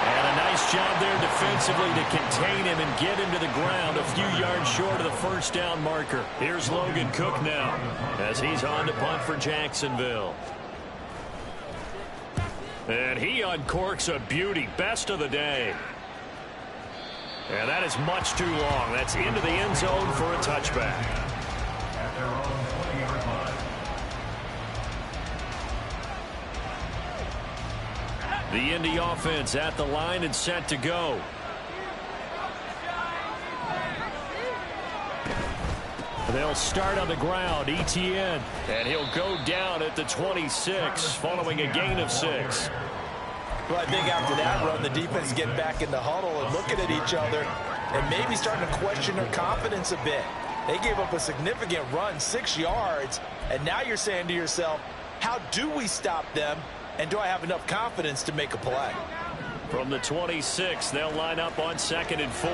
And a nice job there defensively to contain him and get him to the ground a few yards short of the first down marker. Here's Logan Cook now as he's on to punt for Jacksonville. And he uncorks a beauty. Best of the day. And that is much too long. That's into the end zone for a touchback.
At their own 20-yard line.
The Indy offense at the line and set to go. They'll start on the ground. ETN. And he'll go down at the 26 following a gain of 6.
Well, I think after that run, the defense getting back in the huddle and looking at each other and maybe starting to question their confidence a bit. They gave up a significant run, 6 yards, and now you're saying to yourself, how do we stop them, and do I have enough confidence to make a play?
From the 26, they'll line up on 2nd and 4.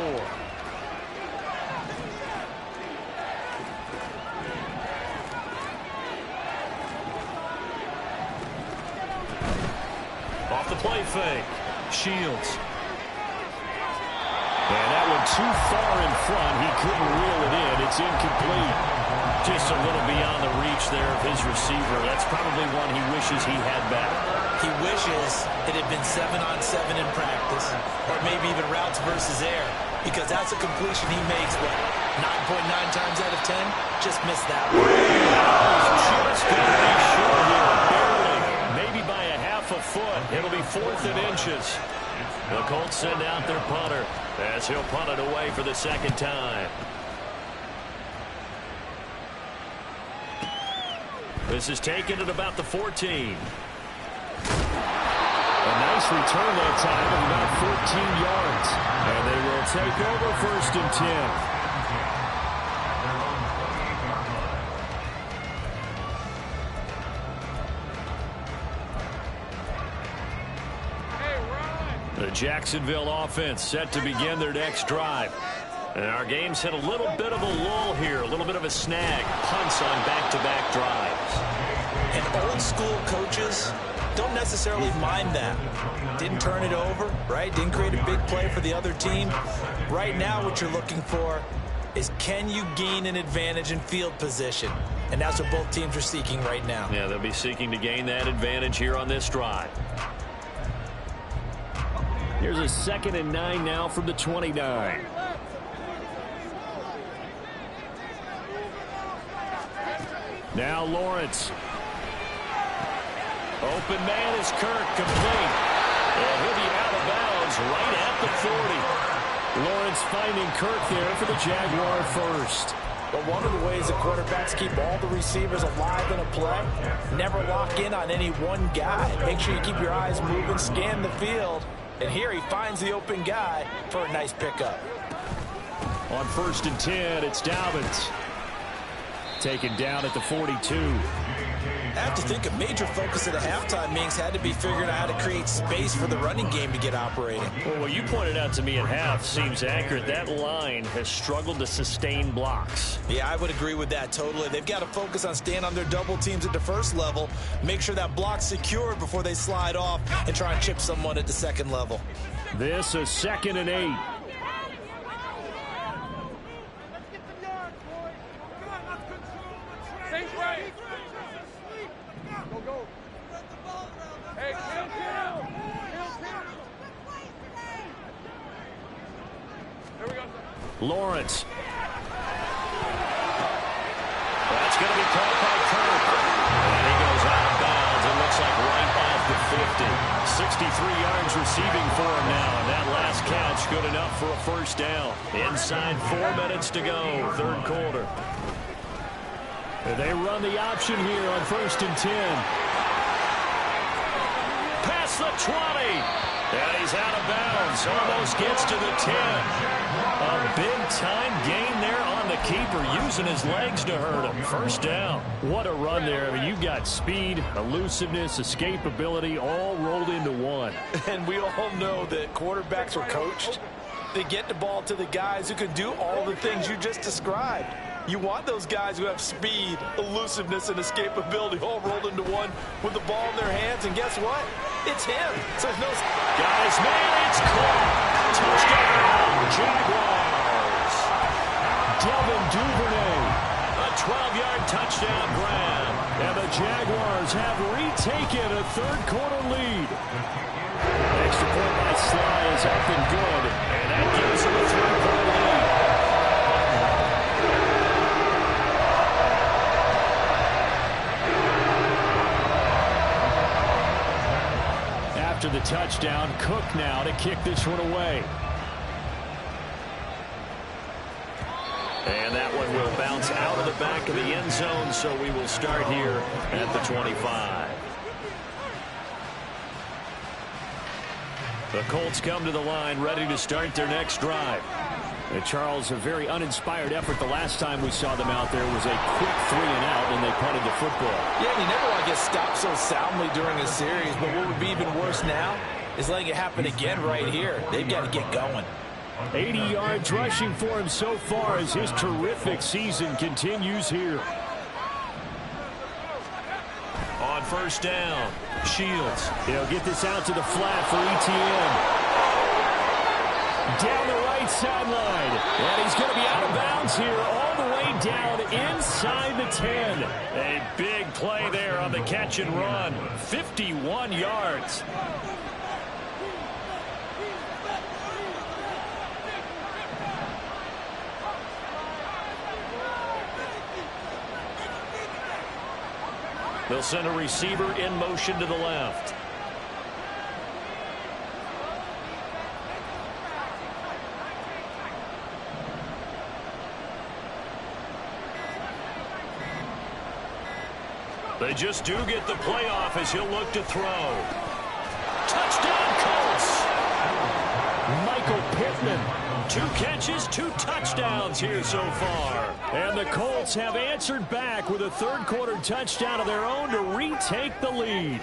Off the play fake. Shields. And that one too far in front. He couldn't reel it in. It's incomplete. Just a little beyond the reach there of his receiver. That's probably one he wishes he had back.
He wishes it had been 7-on-7 in practice, or maybe even routes versus air, because that's a completion he makes, what, 9.9 times out of 10? Just missed that one.
Just going to be short here. Barely. Maybe by a half a foot. It'll be 4th and inches. The Colts send out their punter as he'll punt it away for the second time. This is taken at about the 14. A nice return that time of about 14 yards. And they will take over 1st and 10. The Jacksonville offense set to begin their next drive. And our game's hit a little bit of a lull here, a little bit of a snag. Punts on back-to-back drives.
And old-school coaches don't necessarily mind that. Didn't turn it over, right? Didn't create a big play for the other team. Right now what you're looking for is, can you gain an advantage in field position? And that's what both teams are seeking right now.
Yeah, they'll be seeking to gain that advantage here on this drive. Here's a 2nd and 9 now from the 29. Now Lawrence. Open man is Kirk, complete. And he'll be out of bounds right at the 40. Lawrence finding Kirk there for the Jaguar first.
But one of the ways the quarterbacks keep all the receivers alive in a play, never lock in on any one guy. Make sure you keep your eyes moving, scan the field. And here he finds the open guy for a nice pickup.
On 1st and 10, it's Dobbins. Taken down at the 42.
I have to think a major focus at the halftime meetings had to be figuring out how to create space for the running game to get operating.
Well, what you pointed out to me at half seems accurate. That line has struggled to sustain blocks.
Yeah, I would agree with that totally. They've got to focus on staying on their double teams at the first level, make sure that block's secured before they slide off and try and chip someone at the second level.
This is 2nd and 8. Lawrence. That's going to be caught by Kirk. And he goes out of bounds. It looks like right off the 50. 63 yards receiving for him now. And that last catch good enough for a first down. Inside 4 minutes to go. 3rd quarter. And they run the option here on 1st and 10. Past the 20. And he's out of bounds. Almost gets to the 10. A big-time gain there on the keeper, using his legs to hurt him. First down. What a run there. I mean, you've got speed, elusiveness, escapability, all rolled into one.
And we all know that quarterbacks are coached. They get the ball to the guys who can do all the things you just described. You want those guys who have speed, elusiveness, and escapability all rolled into one with the ball in their hands. And guess what? It's him. So there's no...
Guys, man, it's caught. Touchdown, Jaguars. Devin Duvernay. A 12-yard touchdown grab. And the Jaguars have retaken a 3rd quarter lead. Extra point by Sly is up and good. And that gives them a 3-point lead. After the touchdown, Cook now to kick this one away. And that one will bounce out of the back of the end zone, so we will start here at the 25. The Colts come to the line, ready to start their next drive. And Charles, a very uninspired effort. The last time we saw them out there was a quick 3 and out, and they punted the football.
Yeah, you never want to get stopped so soundly during a series, but what would be even worse now is letting it happen again right here. They've got to get going.
80 yards rushing for him so far as his terrific season continues here. On 1st down, Shields. He'll get this out to the flat for ETN. Down the right sideline. And he's going to be out of bounds here all the way down inside the 10. A big play there on the catch and run. 51 yards. They'll send a receiver in motion to the left. They just do get the playoff as he'll look to throw. Touchdown, Colts! Michael Pittman. 2 catches, 2 touchdowns here so far. And the Colts have answered back with a 3rd quarter touchdown of their own to retake the lead.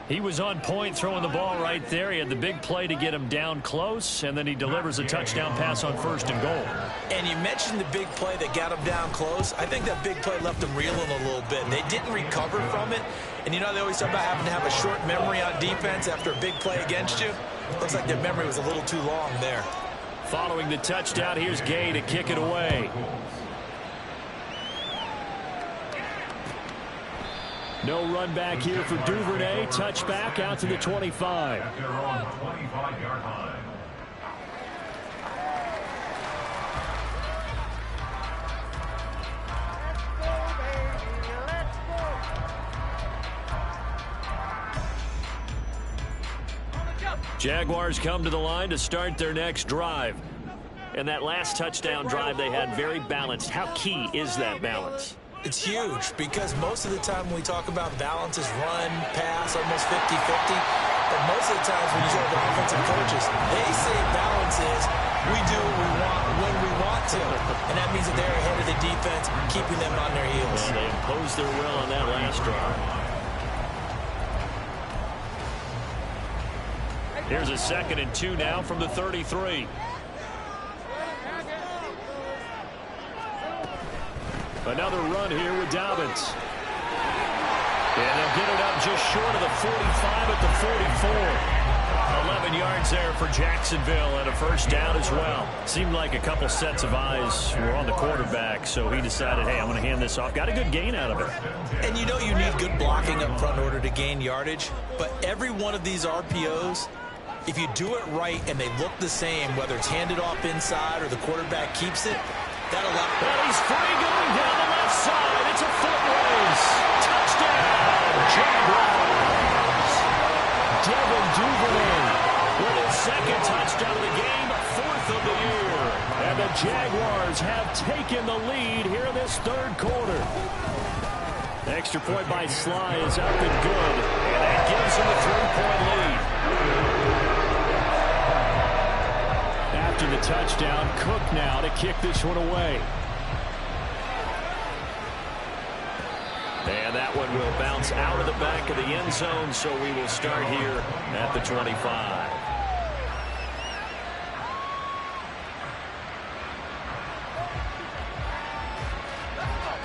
He was on point throwing the ball right there. He had the big play to get him down close, and then he delivers a touchdown pass on 1st and goal.
And you mentioned the big play that got him down close. I think that big play left him reeling a little bit. They didn't recover from it. And you know they always talk about having to have a short memory on defense after a big play against you. Looks like their memory was a little too long there.
Following the touchdown, here's Gay to kick it away. No run back here for Duvernay. Touchback out to the 25.
They're on the 25-yard line.
Jaguars come to the line to start their next drive.
And that last touchdown drive they had, very balanced. How key is that balance?
It's huge because most of the time when we talk about balance is run, pass, almost 50-50. But most of the times when you talk to offensive coaches, they say balance is we do what we want when we want to. And that means that they're ahead of the defense, keeping them on their heels.
And they imposed their will on that last drive. Here's a 2nd and 2 now from the 33. Another run here with Dobbins. And they'll get it up just short of the 45 at the 44. 11 yards there for Jacksonville and a first down as well. Seemed like a couple sets of eyes were on the quarterback, so he decided, hey, I'm going to hand this off. Got a good gain out of it.
And you know you need good blocking up front in order to gain yardage, but every one of these RPOs, if you do it right and they look the same, whether it's handed off inside or the quarterback keeps it, that'll allow.
And he's free going down the left side. It's a foot race. Touchdown, Jaguars. Devin Duvernay with his 2nd touchdown of the game, 4th of the year. And the Jaguars have taken the lead here in this 3rd quarter. Extra point by Sly is up and good. And that gives them a 3-point lead. After the touchdown, Cook now to kick this one away. And that one will bounce out of the back of the end zone, so we will start here at the 25.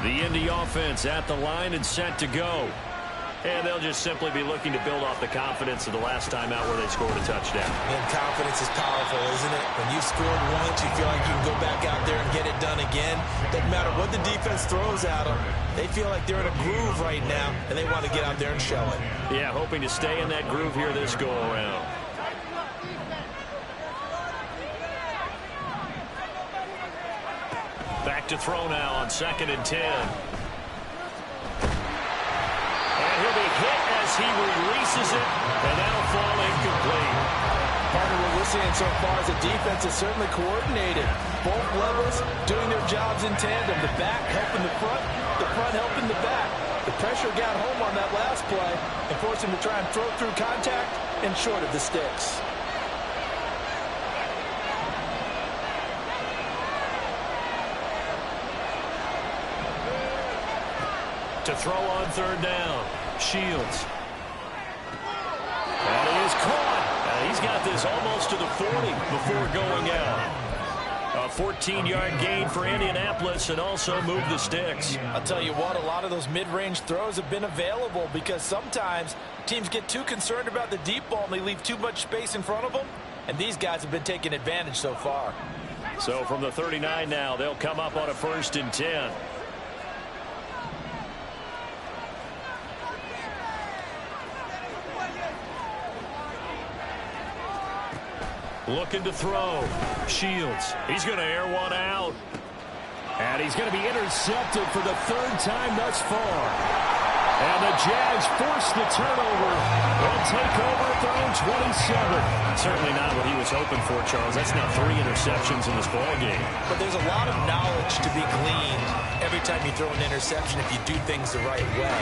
The Indy offense at the line and set to go. And they'll just simply be looking to build off the confidence of the last time out where they scored a touchdown.
And confidence is powerful, isn't it? When you've scored once, you feel like you can go back out there and get it done again. Doesn't matter what the defense throws at them. They feel like they're in a groove right now, and they want to get out there and show it.
Yeah, hoping to stay in that groove here this go-around. Back to throw now on 2nd and 10. He'll be hit as he releases it, and that'll fall incomplete.
Partner, what we're seeing so far is the defense is certainly coordinated. Both levels doing their jobs in tandem. The back helping the front helping the back. The pressure got home on that last play and forced him to try and throw through contact and short of the sticks.
To throw on 3rd down. Shields. And he is caught. He's got this almost to the 40 before going out. A 14-yard gain for Indianapolis and also move the sticks.
I'll tell you what, a lot of those mid-range throws have been available because sometimes teams get too concerned about the deep ball and they leave too much space in front of them. And these guys have been taking advantage so far.
So from the 39 now, they'll come up on a 1st and 10. Looking to throw. Shields. He's going to air one out. And he's going to be intercepted for the 3rd time thus far. And the Jags force the turnover. They'll take over at their own 27. Certainly not what he was hoping for, Charles. That's now 3 interceptions in this ballgame.
But there's a lot of knowledge to be gleaned every time you throw an interception if you do things the right way.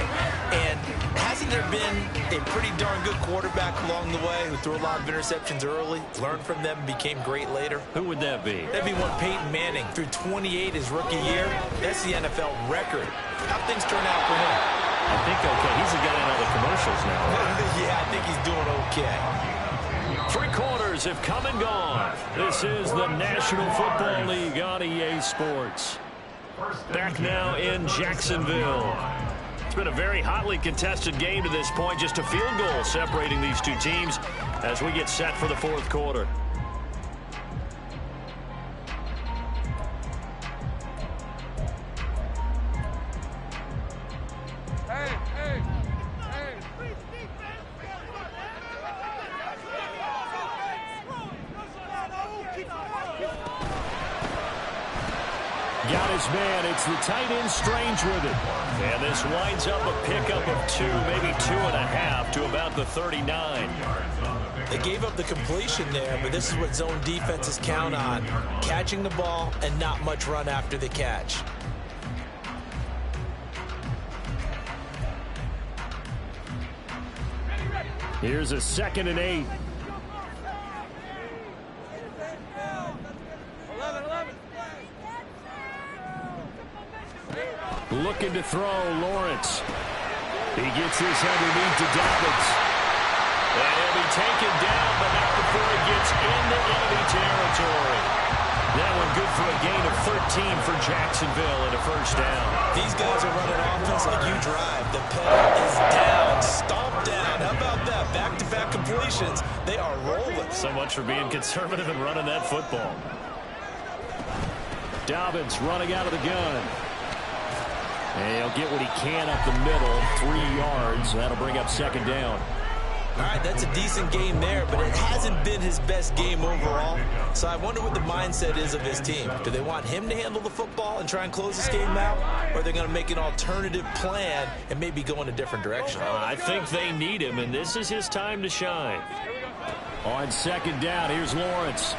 And hasn't there been a pretty darn good quarterback along the way who threw a lot of interceptions early, learned from them, and became great later?
Who would that be?
That'd be one Peyton Manning. Threw 28 his rookie year. That's the NFL record. How things turn out for him?
I think okay. He's the guy in all the commercials now.
Yeah, I think he's doing okay.
3 quarters have come and gone. This is the National Football League on EA Sports. Back now in Jacksonville. It's been a very hotly contested game to this point. Just a field goal separating these two teams as we get set for the 4th quarter. Got his man. It's the tight end Strange with it. And this winds up a pickup of 2, maybe 2.5 to about the 39.
They gave up the completion there, but this is what zone defenses count on. Catching the ball and not much run after the catch.
Here's a 2nd and 8. Looking to throw, Lawrence. He gets this underneath to Dobbins. And he'll be taken down, but not before he gets into enemy territory. That one good for a gain of 13 for Jacksonville and a first down.
These guys are running offense like you drive. The pedal is down, stomp down. How about that? Back-to-back completions. They are rolling.
So much for being conservative and running that football. Dobbins running out of the gun. And he'll get what he can up the middle, 3 yards. That'll bring up 2nd down.
All right, that's a decent game there, but it hasn't been his best game overall. So I wonder what the mindset is of his team. Do they want him to handle the football and try and close this game out? Or are they going to make an alternative plan and maybe go in a different direction?
I think they need him, and this is his time to shine. On 2nd down, here's Lawrence.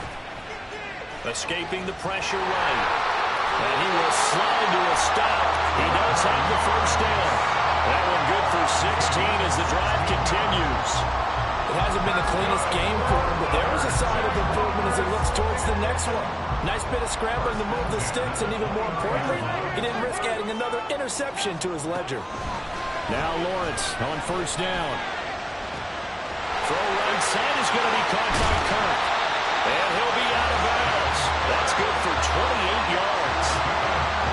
Escaping the pressure right. And he will slide to a stop. He does have the first down. That one good for 16 as the drive continues.
It hasn't been the cleanest game for him, but there was a sign of improvement as he looks towards the next one. Nice bit of scrambling to move the sticks, and even more importantly, he didn't risk adding another interception to his ledger.
Now Lawrence on 1st down. Throw right side is going to be caught by Kirk. And he'll be out of bounds. That's good for 28 yards.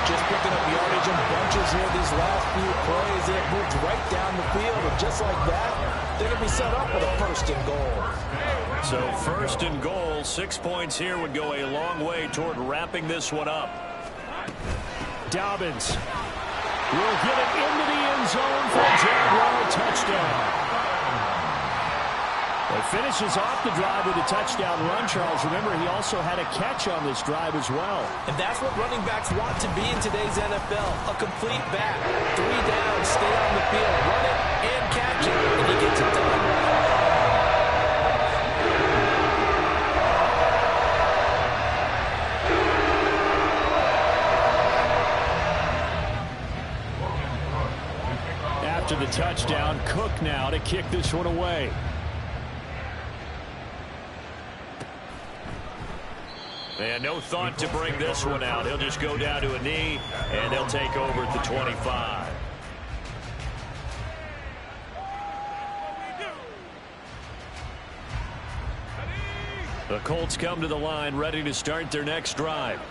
Just picking up yardage in bunches here these last few plays. They have moved right down the field, and just like that, they're going to be set up with a 1st and goal.
So 1st and goal, 6 points here would go a long way toward wrapping this one up. Dobbins will get it into the end zone for a Jaguar touchdown. He finishes off the drive with a touchdown run, Charles. Remember, he also had a catch on this drive as well.
And that's what running backs want to be in today's NFL, a complete back. 3 down, stay on the field, run it, and catch it, and he gets it done.
After the touchdown, Cook now to kick this one away. And no thought to bring this one out. He'll just go down to a knee, and they'll take over at the 25. The Colts come to the line, ready to start their next drive.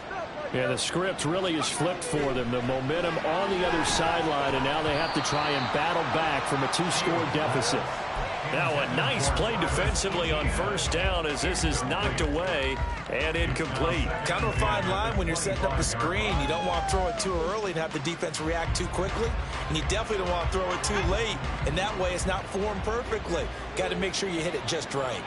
Yeah, the script really is flipped for them. The momentum on the other sideline, and now they have to try and battle back from a 2-score deficit. Now a nice play defensively on 1st down as this is knocked away and incomplete.
Kind of a fine line when you're setting up a screen. You don't want to throw it too early and have the defense react too quickly. And you definitely don't want to throw it too late. And that way it's not formed perfectly. Got to make sure you hit it just right.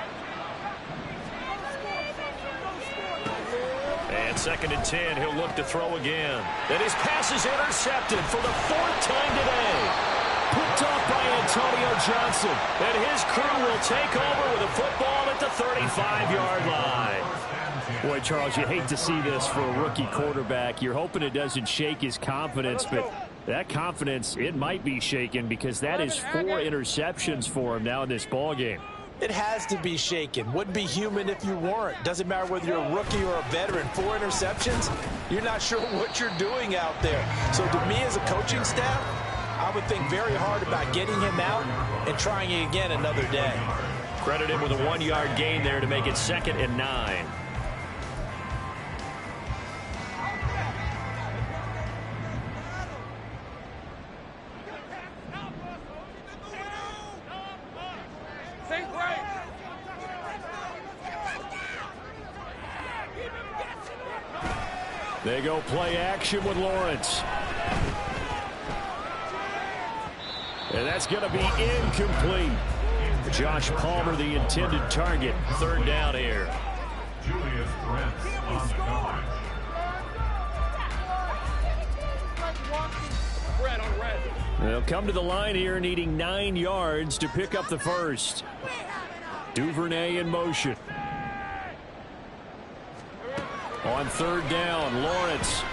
And 2nd and 10, he'll look to throw again. And his pass is intercepted for the 4th time today. Picked off by Antonio Johnson. And his crew will take over with a football at the 35-yard line. Boy, Charles, you hate to see this for a rookie quarterback. You're hoping it doesn't shake his confidence, but that confidence, it might be shaken because that is 4 interceptions for him now in this ballgame.
It has to be shaken. Wouldn't be human if you weren't. Doesn't matter whether you're a rookie or a veteran. 4 interceptions, you're not sure what you're doing out there. So to me as a coaching staff, I would think very hard about getting him out and trying it again another day.
Credit him with a 1-yard gain there to make it 2nd and 9. They go play action with Lawrence. And that's going to be incomplete. Josh Palmer, the intended target. 3rd down here.
Julius Brents on the cover.
They'll come to the line here needing 9 yards to pick up the first. Duvernay in motion. On third down, Lawrence.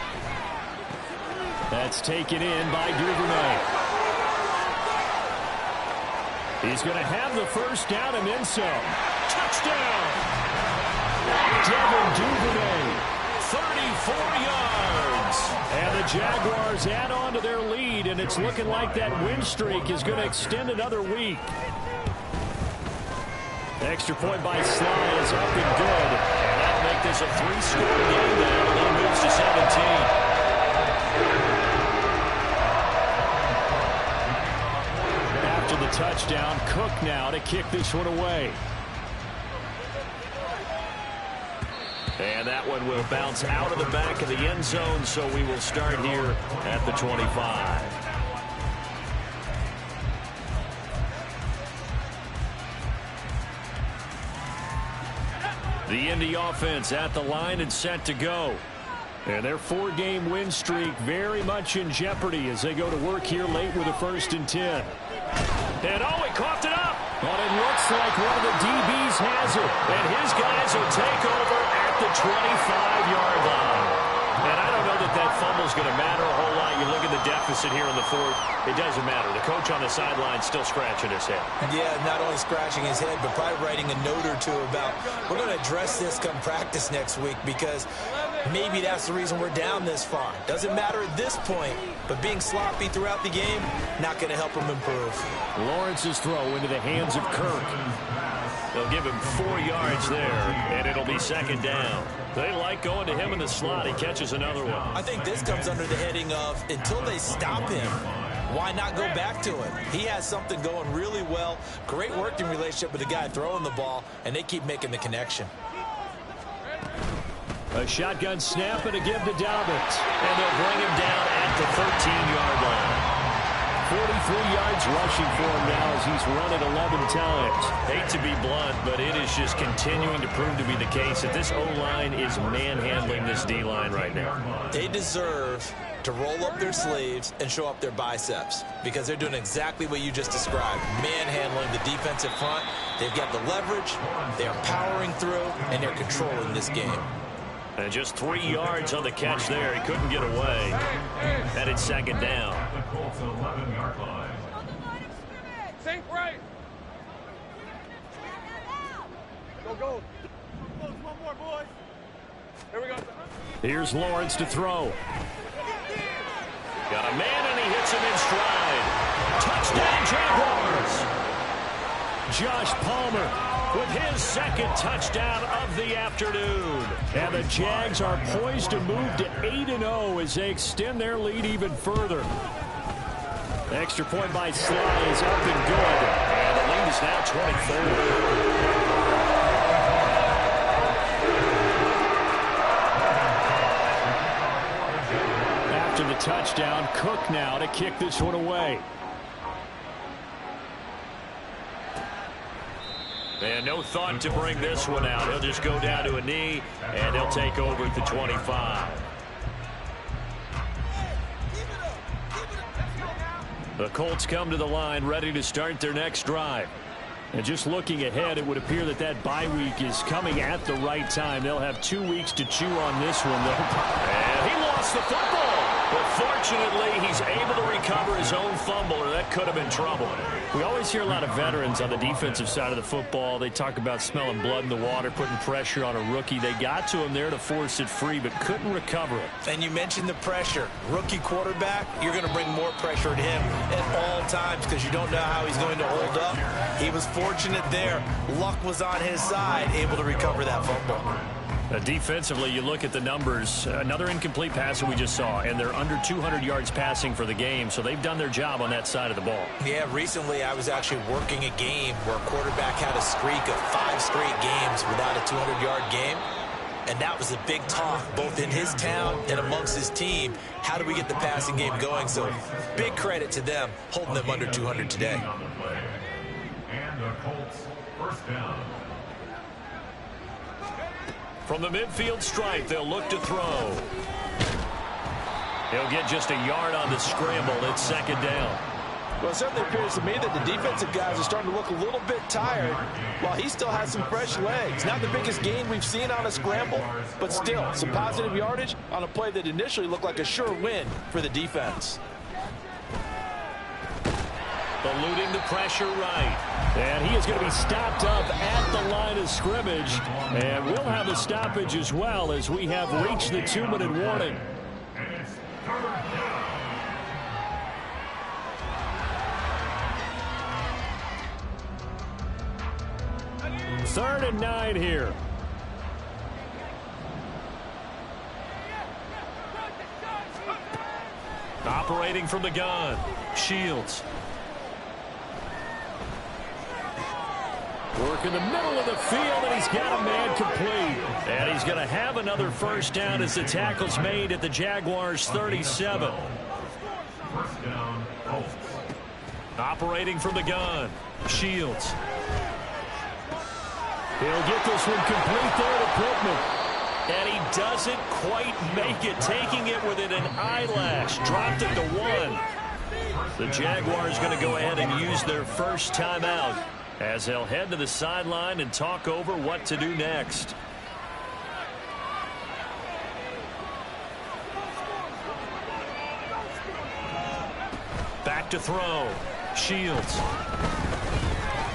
That's taken in by Duvernay. He's going to have the first down and then some. Touchdown! Devin Duvernay, 34 yards. And the Jaguars add on to their lead, and it's looking like that win streak is going to extend another week. The extra point by Sly is up and good. And that'll make this a 3-score game now, and it moves to 17. After the touchdown, Cook now to kick this one away. And that one will bounce out of the back of the end zone, so we will start here at the 25. The Indy offense at the line and set to go. And their 4-game win streak very much in jeopardy as they go to work here late with a 1st and 10. And he coughed it up. But it looks like one of the DBs has it. And his guys will take over at the 25-yard line. And I don't know that fumble's going to matter a whole lot. You look at the deficit here in the 4th. It doesn't matter. The coach on the sideline still scratching his head.
Yeah, not only scratching his head, but probably writing a note or two about, we're going to address this come practice next week, because maybe that's the reason we're down this far. Doesn't matter at this point, but being sloppy throughout the game, not going to help him improve.
Lawrence's throw into the hands of Kirk. They'll give him 4 yards there, and it'll be 2nd down. They like going to him in the slot. He catches another one.
I think this comes under the heading of, until they stop him, why not go back to it? He has something going really well. Great working relationship with the guy throwing the ball, and they keep making the connection.
A shotgun snap and a give to Dobbins. And they'll bring him down at the 13-yard line. 43 yards rushing for him now as he's run it 11 times. Hate to be blunt, but it is just continuing to prove to be the case that this O-line is manhandling this D-line right now.
They deserve to roll up their sleeves and show up their biceps, because they're doing exactly what you just described, manhandling the defensive front. They've got the leverage, they're powering through, and they're controlling this game.
And just 3 yards on the catch there. He couldn't get away. And it's 2nd down.
Think right. Go. One more, boys. Here we go.
Here's Lawrence to throw. Got a man, and he hits him in stride. Touchdown, Jaguars. Josh Palmer with his 2nd touchdown of the afternoon. And the Jags are poised to move to 8-0 as they extend their lead even further. The extra point by Sly is up and good. And the lead is now 24. After the touchdown, Cook now to kick this one away. And no thought to bring this one out. He'll just go down to a knee, and he'll take over at the 25. The Colts come to the line ready to start their next drive. And just looking ahead, it would appear that that bye week is coming at the right time. They'll have 2 weeks to chew on this one, though. And he lost the football. But fortunately, he's able to recover his own fumble, or that could have been trouble. We always hear a lot of veterans on the defensive side of the football. They talk about smelling blood in the water, putting pressure on a rookie. They got to him there to force it free, but couldn't recover it.
And you mentioned the pressure. Rookie quarterback, you're going to bring more pressure at him at all times because you don't know how he's going to hold up. He was fortunate there. Luck was on his side, able to recover that fumble.
Defensively, you look at the numbers. Another incomplete pass that we just saw, and they're under 200 yards passing for the game, so they've done their job on that side of the ball.
Yeah, recently I was actually working a game where a quarterback had a streak of 5 straight games without a 200-yard game, and that was a big talk, both in his town and amongst his team. How do we get the passing game going? So big credit to them, holding them under 200 today.
And the Colts, 1st down.
From the midfield stripe, they'll look to throw. He'll get just a yard on the scramble. It's 2nd down.
Well, it certainly appears to me that the defensive guys are starting to look a little bit tired while he still has some fresh legs. Not the biggest gain we've seen on a scramble, but still some positive yardage on a play that initially looked like a sure win for the defense.
Eluding the pressure right. And he is going to be stopped up at the line of scrimmage. And we'll have a stoppage as well as we have reached the 2-minute warning. Third and 9 here. Operating from the gun, Shields. Work in the middle of the field, and he's got a man complete. And he's going to have another first down as the tackle's made at the Jaguars' 37.
First down, Colts.
Operating from the gun, Shields. He'll get this one complete there to Pittman. And he doesn't quite make it, taking it within an eyelash. Dropped it to 1. The Jaguars going to go ahead and use their first timeout as they'll head to the sideline and talk over what to do next. Back to throw. Shields.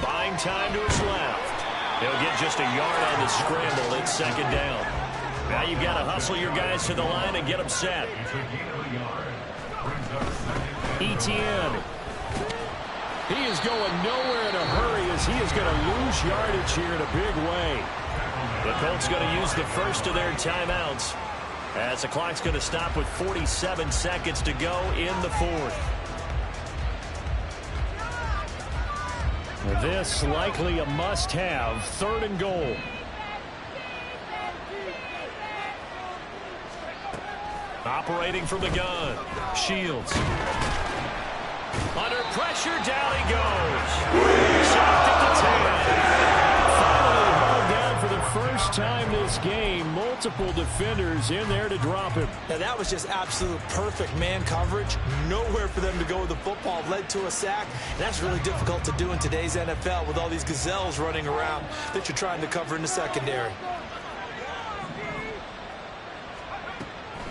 Buying time to his left. He'll get just a yard on the scramble. It's second down. Now you've got to hustle your guys to the line and get them set. Etienne. He is going nowhere in a hurry as he is going to lose yardage here in a big way. The Colts going to use the first of their timeouts as the clock's going to stop with 47 seconds to go in the fourth. This likely a must-have, third and goal. Operating from the gun, Shields. Under pressure, down he goes. Sacked at the 10. Finally hauled down for the first time this game. Multiple defenders in there to drop him.
Now that was just absolute perfect man coverage. Nowhere for them to go with the football. Led to a sack. And that's really difficult to do in today's NFL with all these gazelles running around that you're trying to cover in the secondary.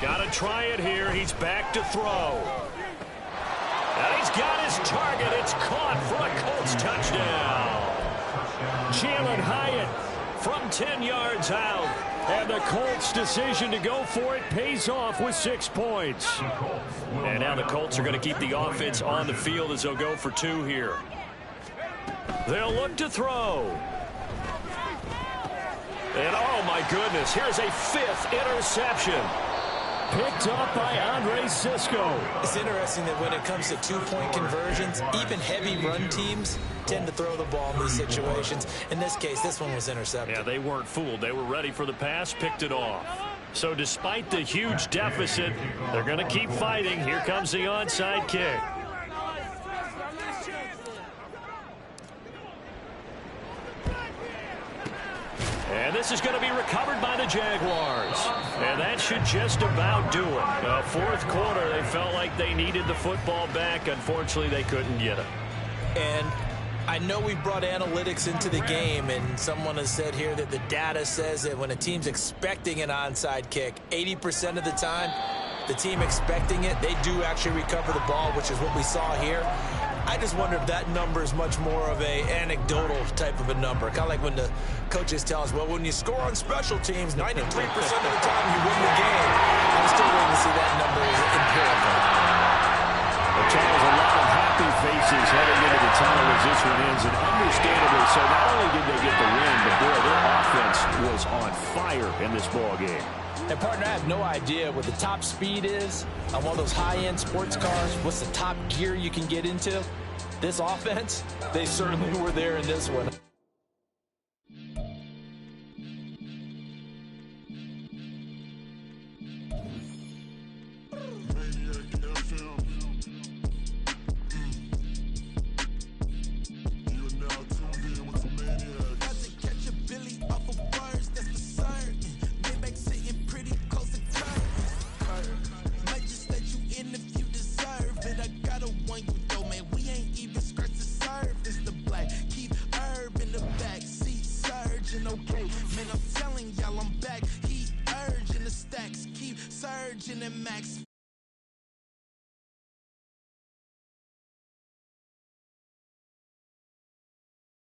Got to try it here. He's back to throw. And he's got his target. It's caught for a Colts touchdown. Jalen Hyatt from 10 yards out. And the Colts' decision to go for it pays off with 6 points. And now the Colts are going to keep the offense on the field as they'll go for 2 here. They'll look to throw. And oh my goodness, here's a 5th interception. Picked up by Andre Cisco.
It's interesting that when it comes to 2-point conversions, even heavy run teams tend to throw the ball in these situations. In this case, this one was intercepted.
Yeah, they weren't fooled. They were ready for the pass, picked it off. So despite the huge deficit, they're going to keep fighting. Here comes the onside kick. And this is going to be recovered by the Jaguars. And that should just about do it. Fourth quarter, they felt like they needed the football back. Unfortunately, they couldn't get it.
And I know we brought analytics into the game, and someone has said here that the data says that when a team's expecting an onside kick, 80% of the time, the team expecting it, they do actually recover the ball, which is what we saw here. I just wonder if that number is much more of a anecdotal type of a number. Kind of like when the coaches tell us, well, when you score on special teams, 93% of the time you win the game. I'm still waiting to see that number is empirical.
Well, Charles, a lot of happy faces heading into the tunnel as this one ends, and understandably so. Not only did they get the win, but boy, their offense was on fire in this ball game.
And, partner, I have no idea what the top speed is on one of those high-end sports cars. What's the top gear you can get into? This offense, they certainly were there in this one.
Might just let you in if you deserve it. I got a one you though, man. We ain't
I'm back. Heat urging the stacks, keep surging and max.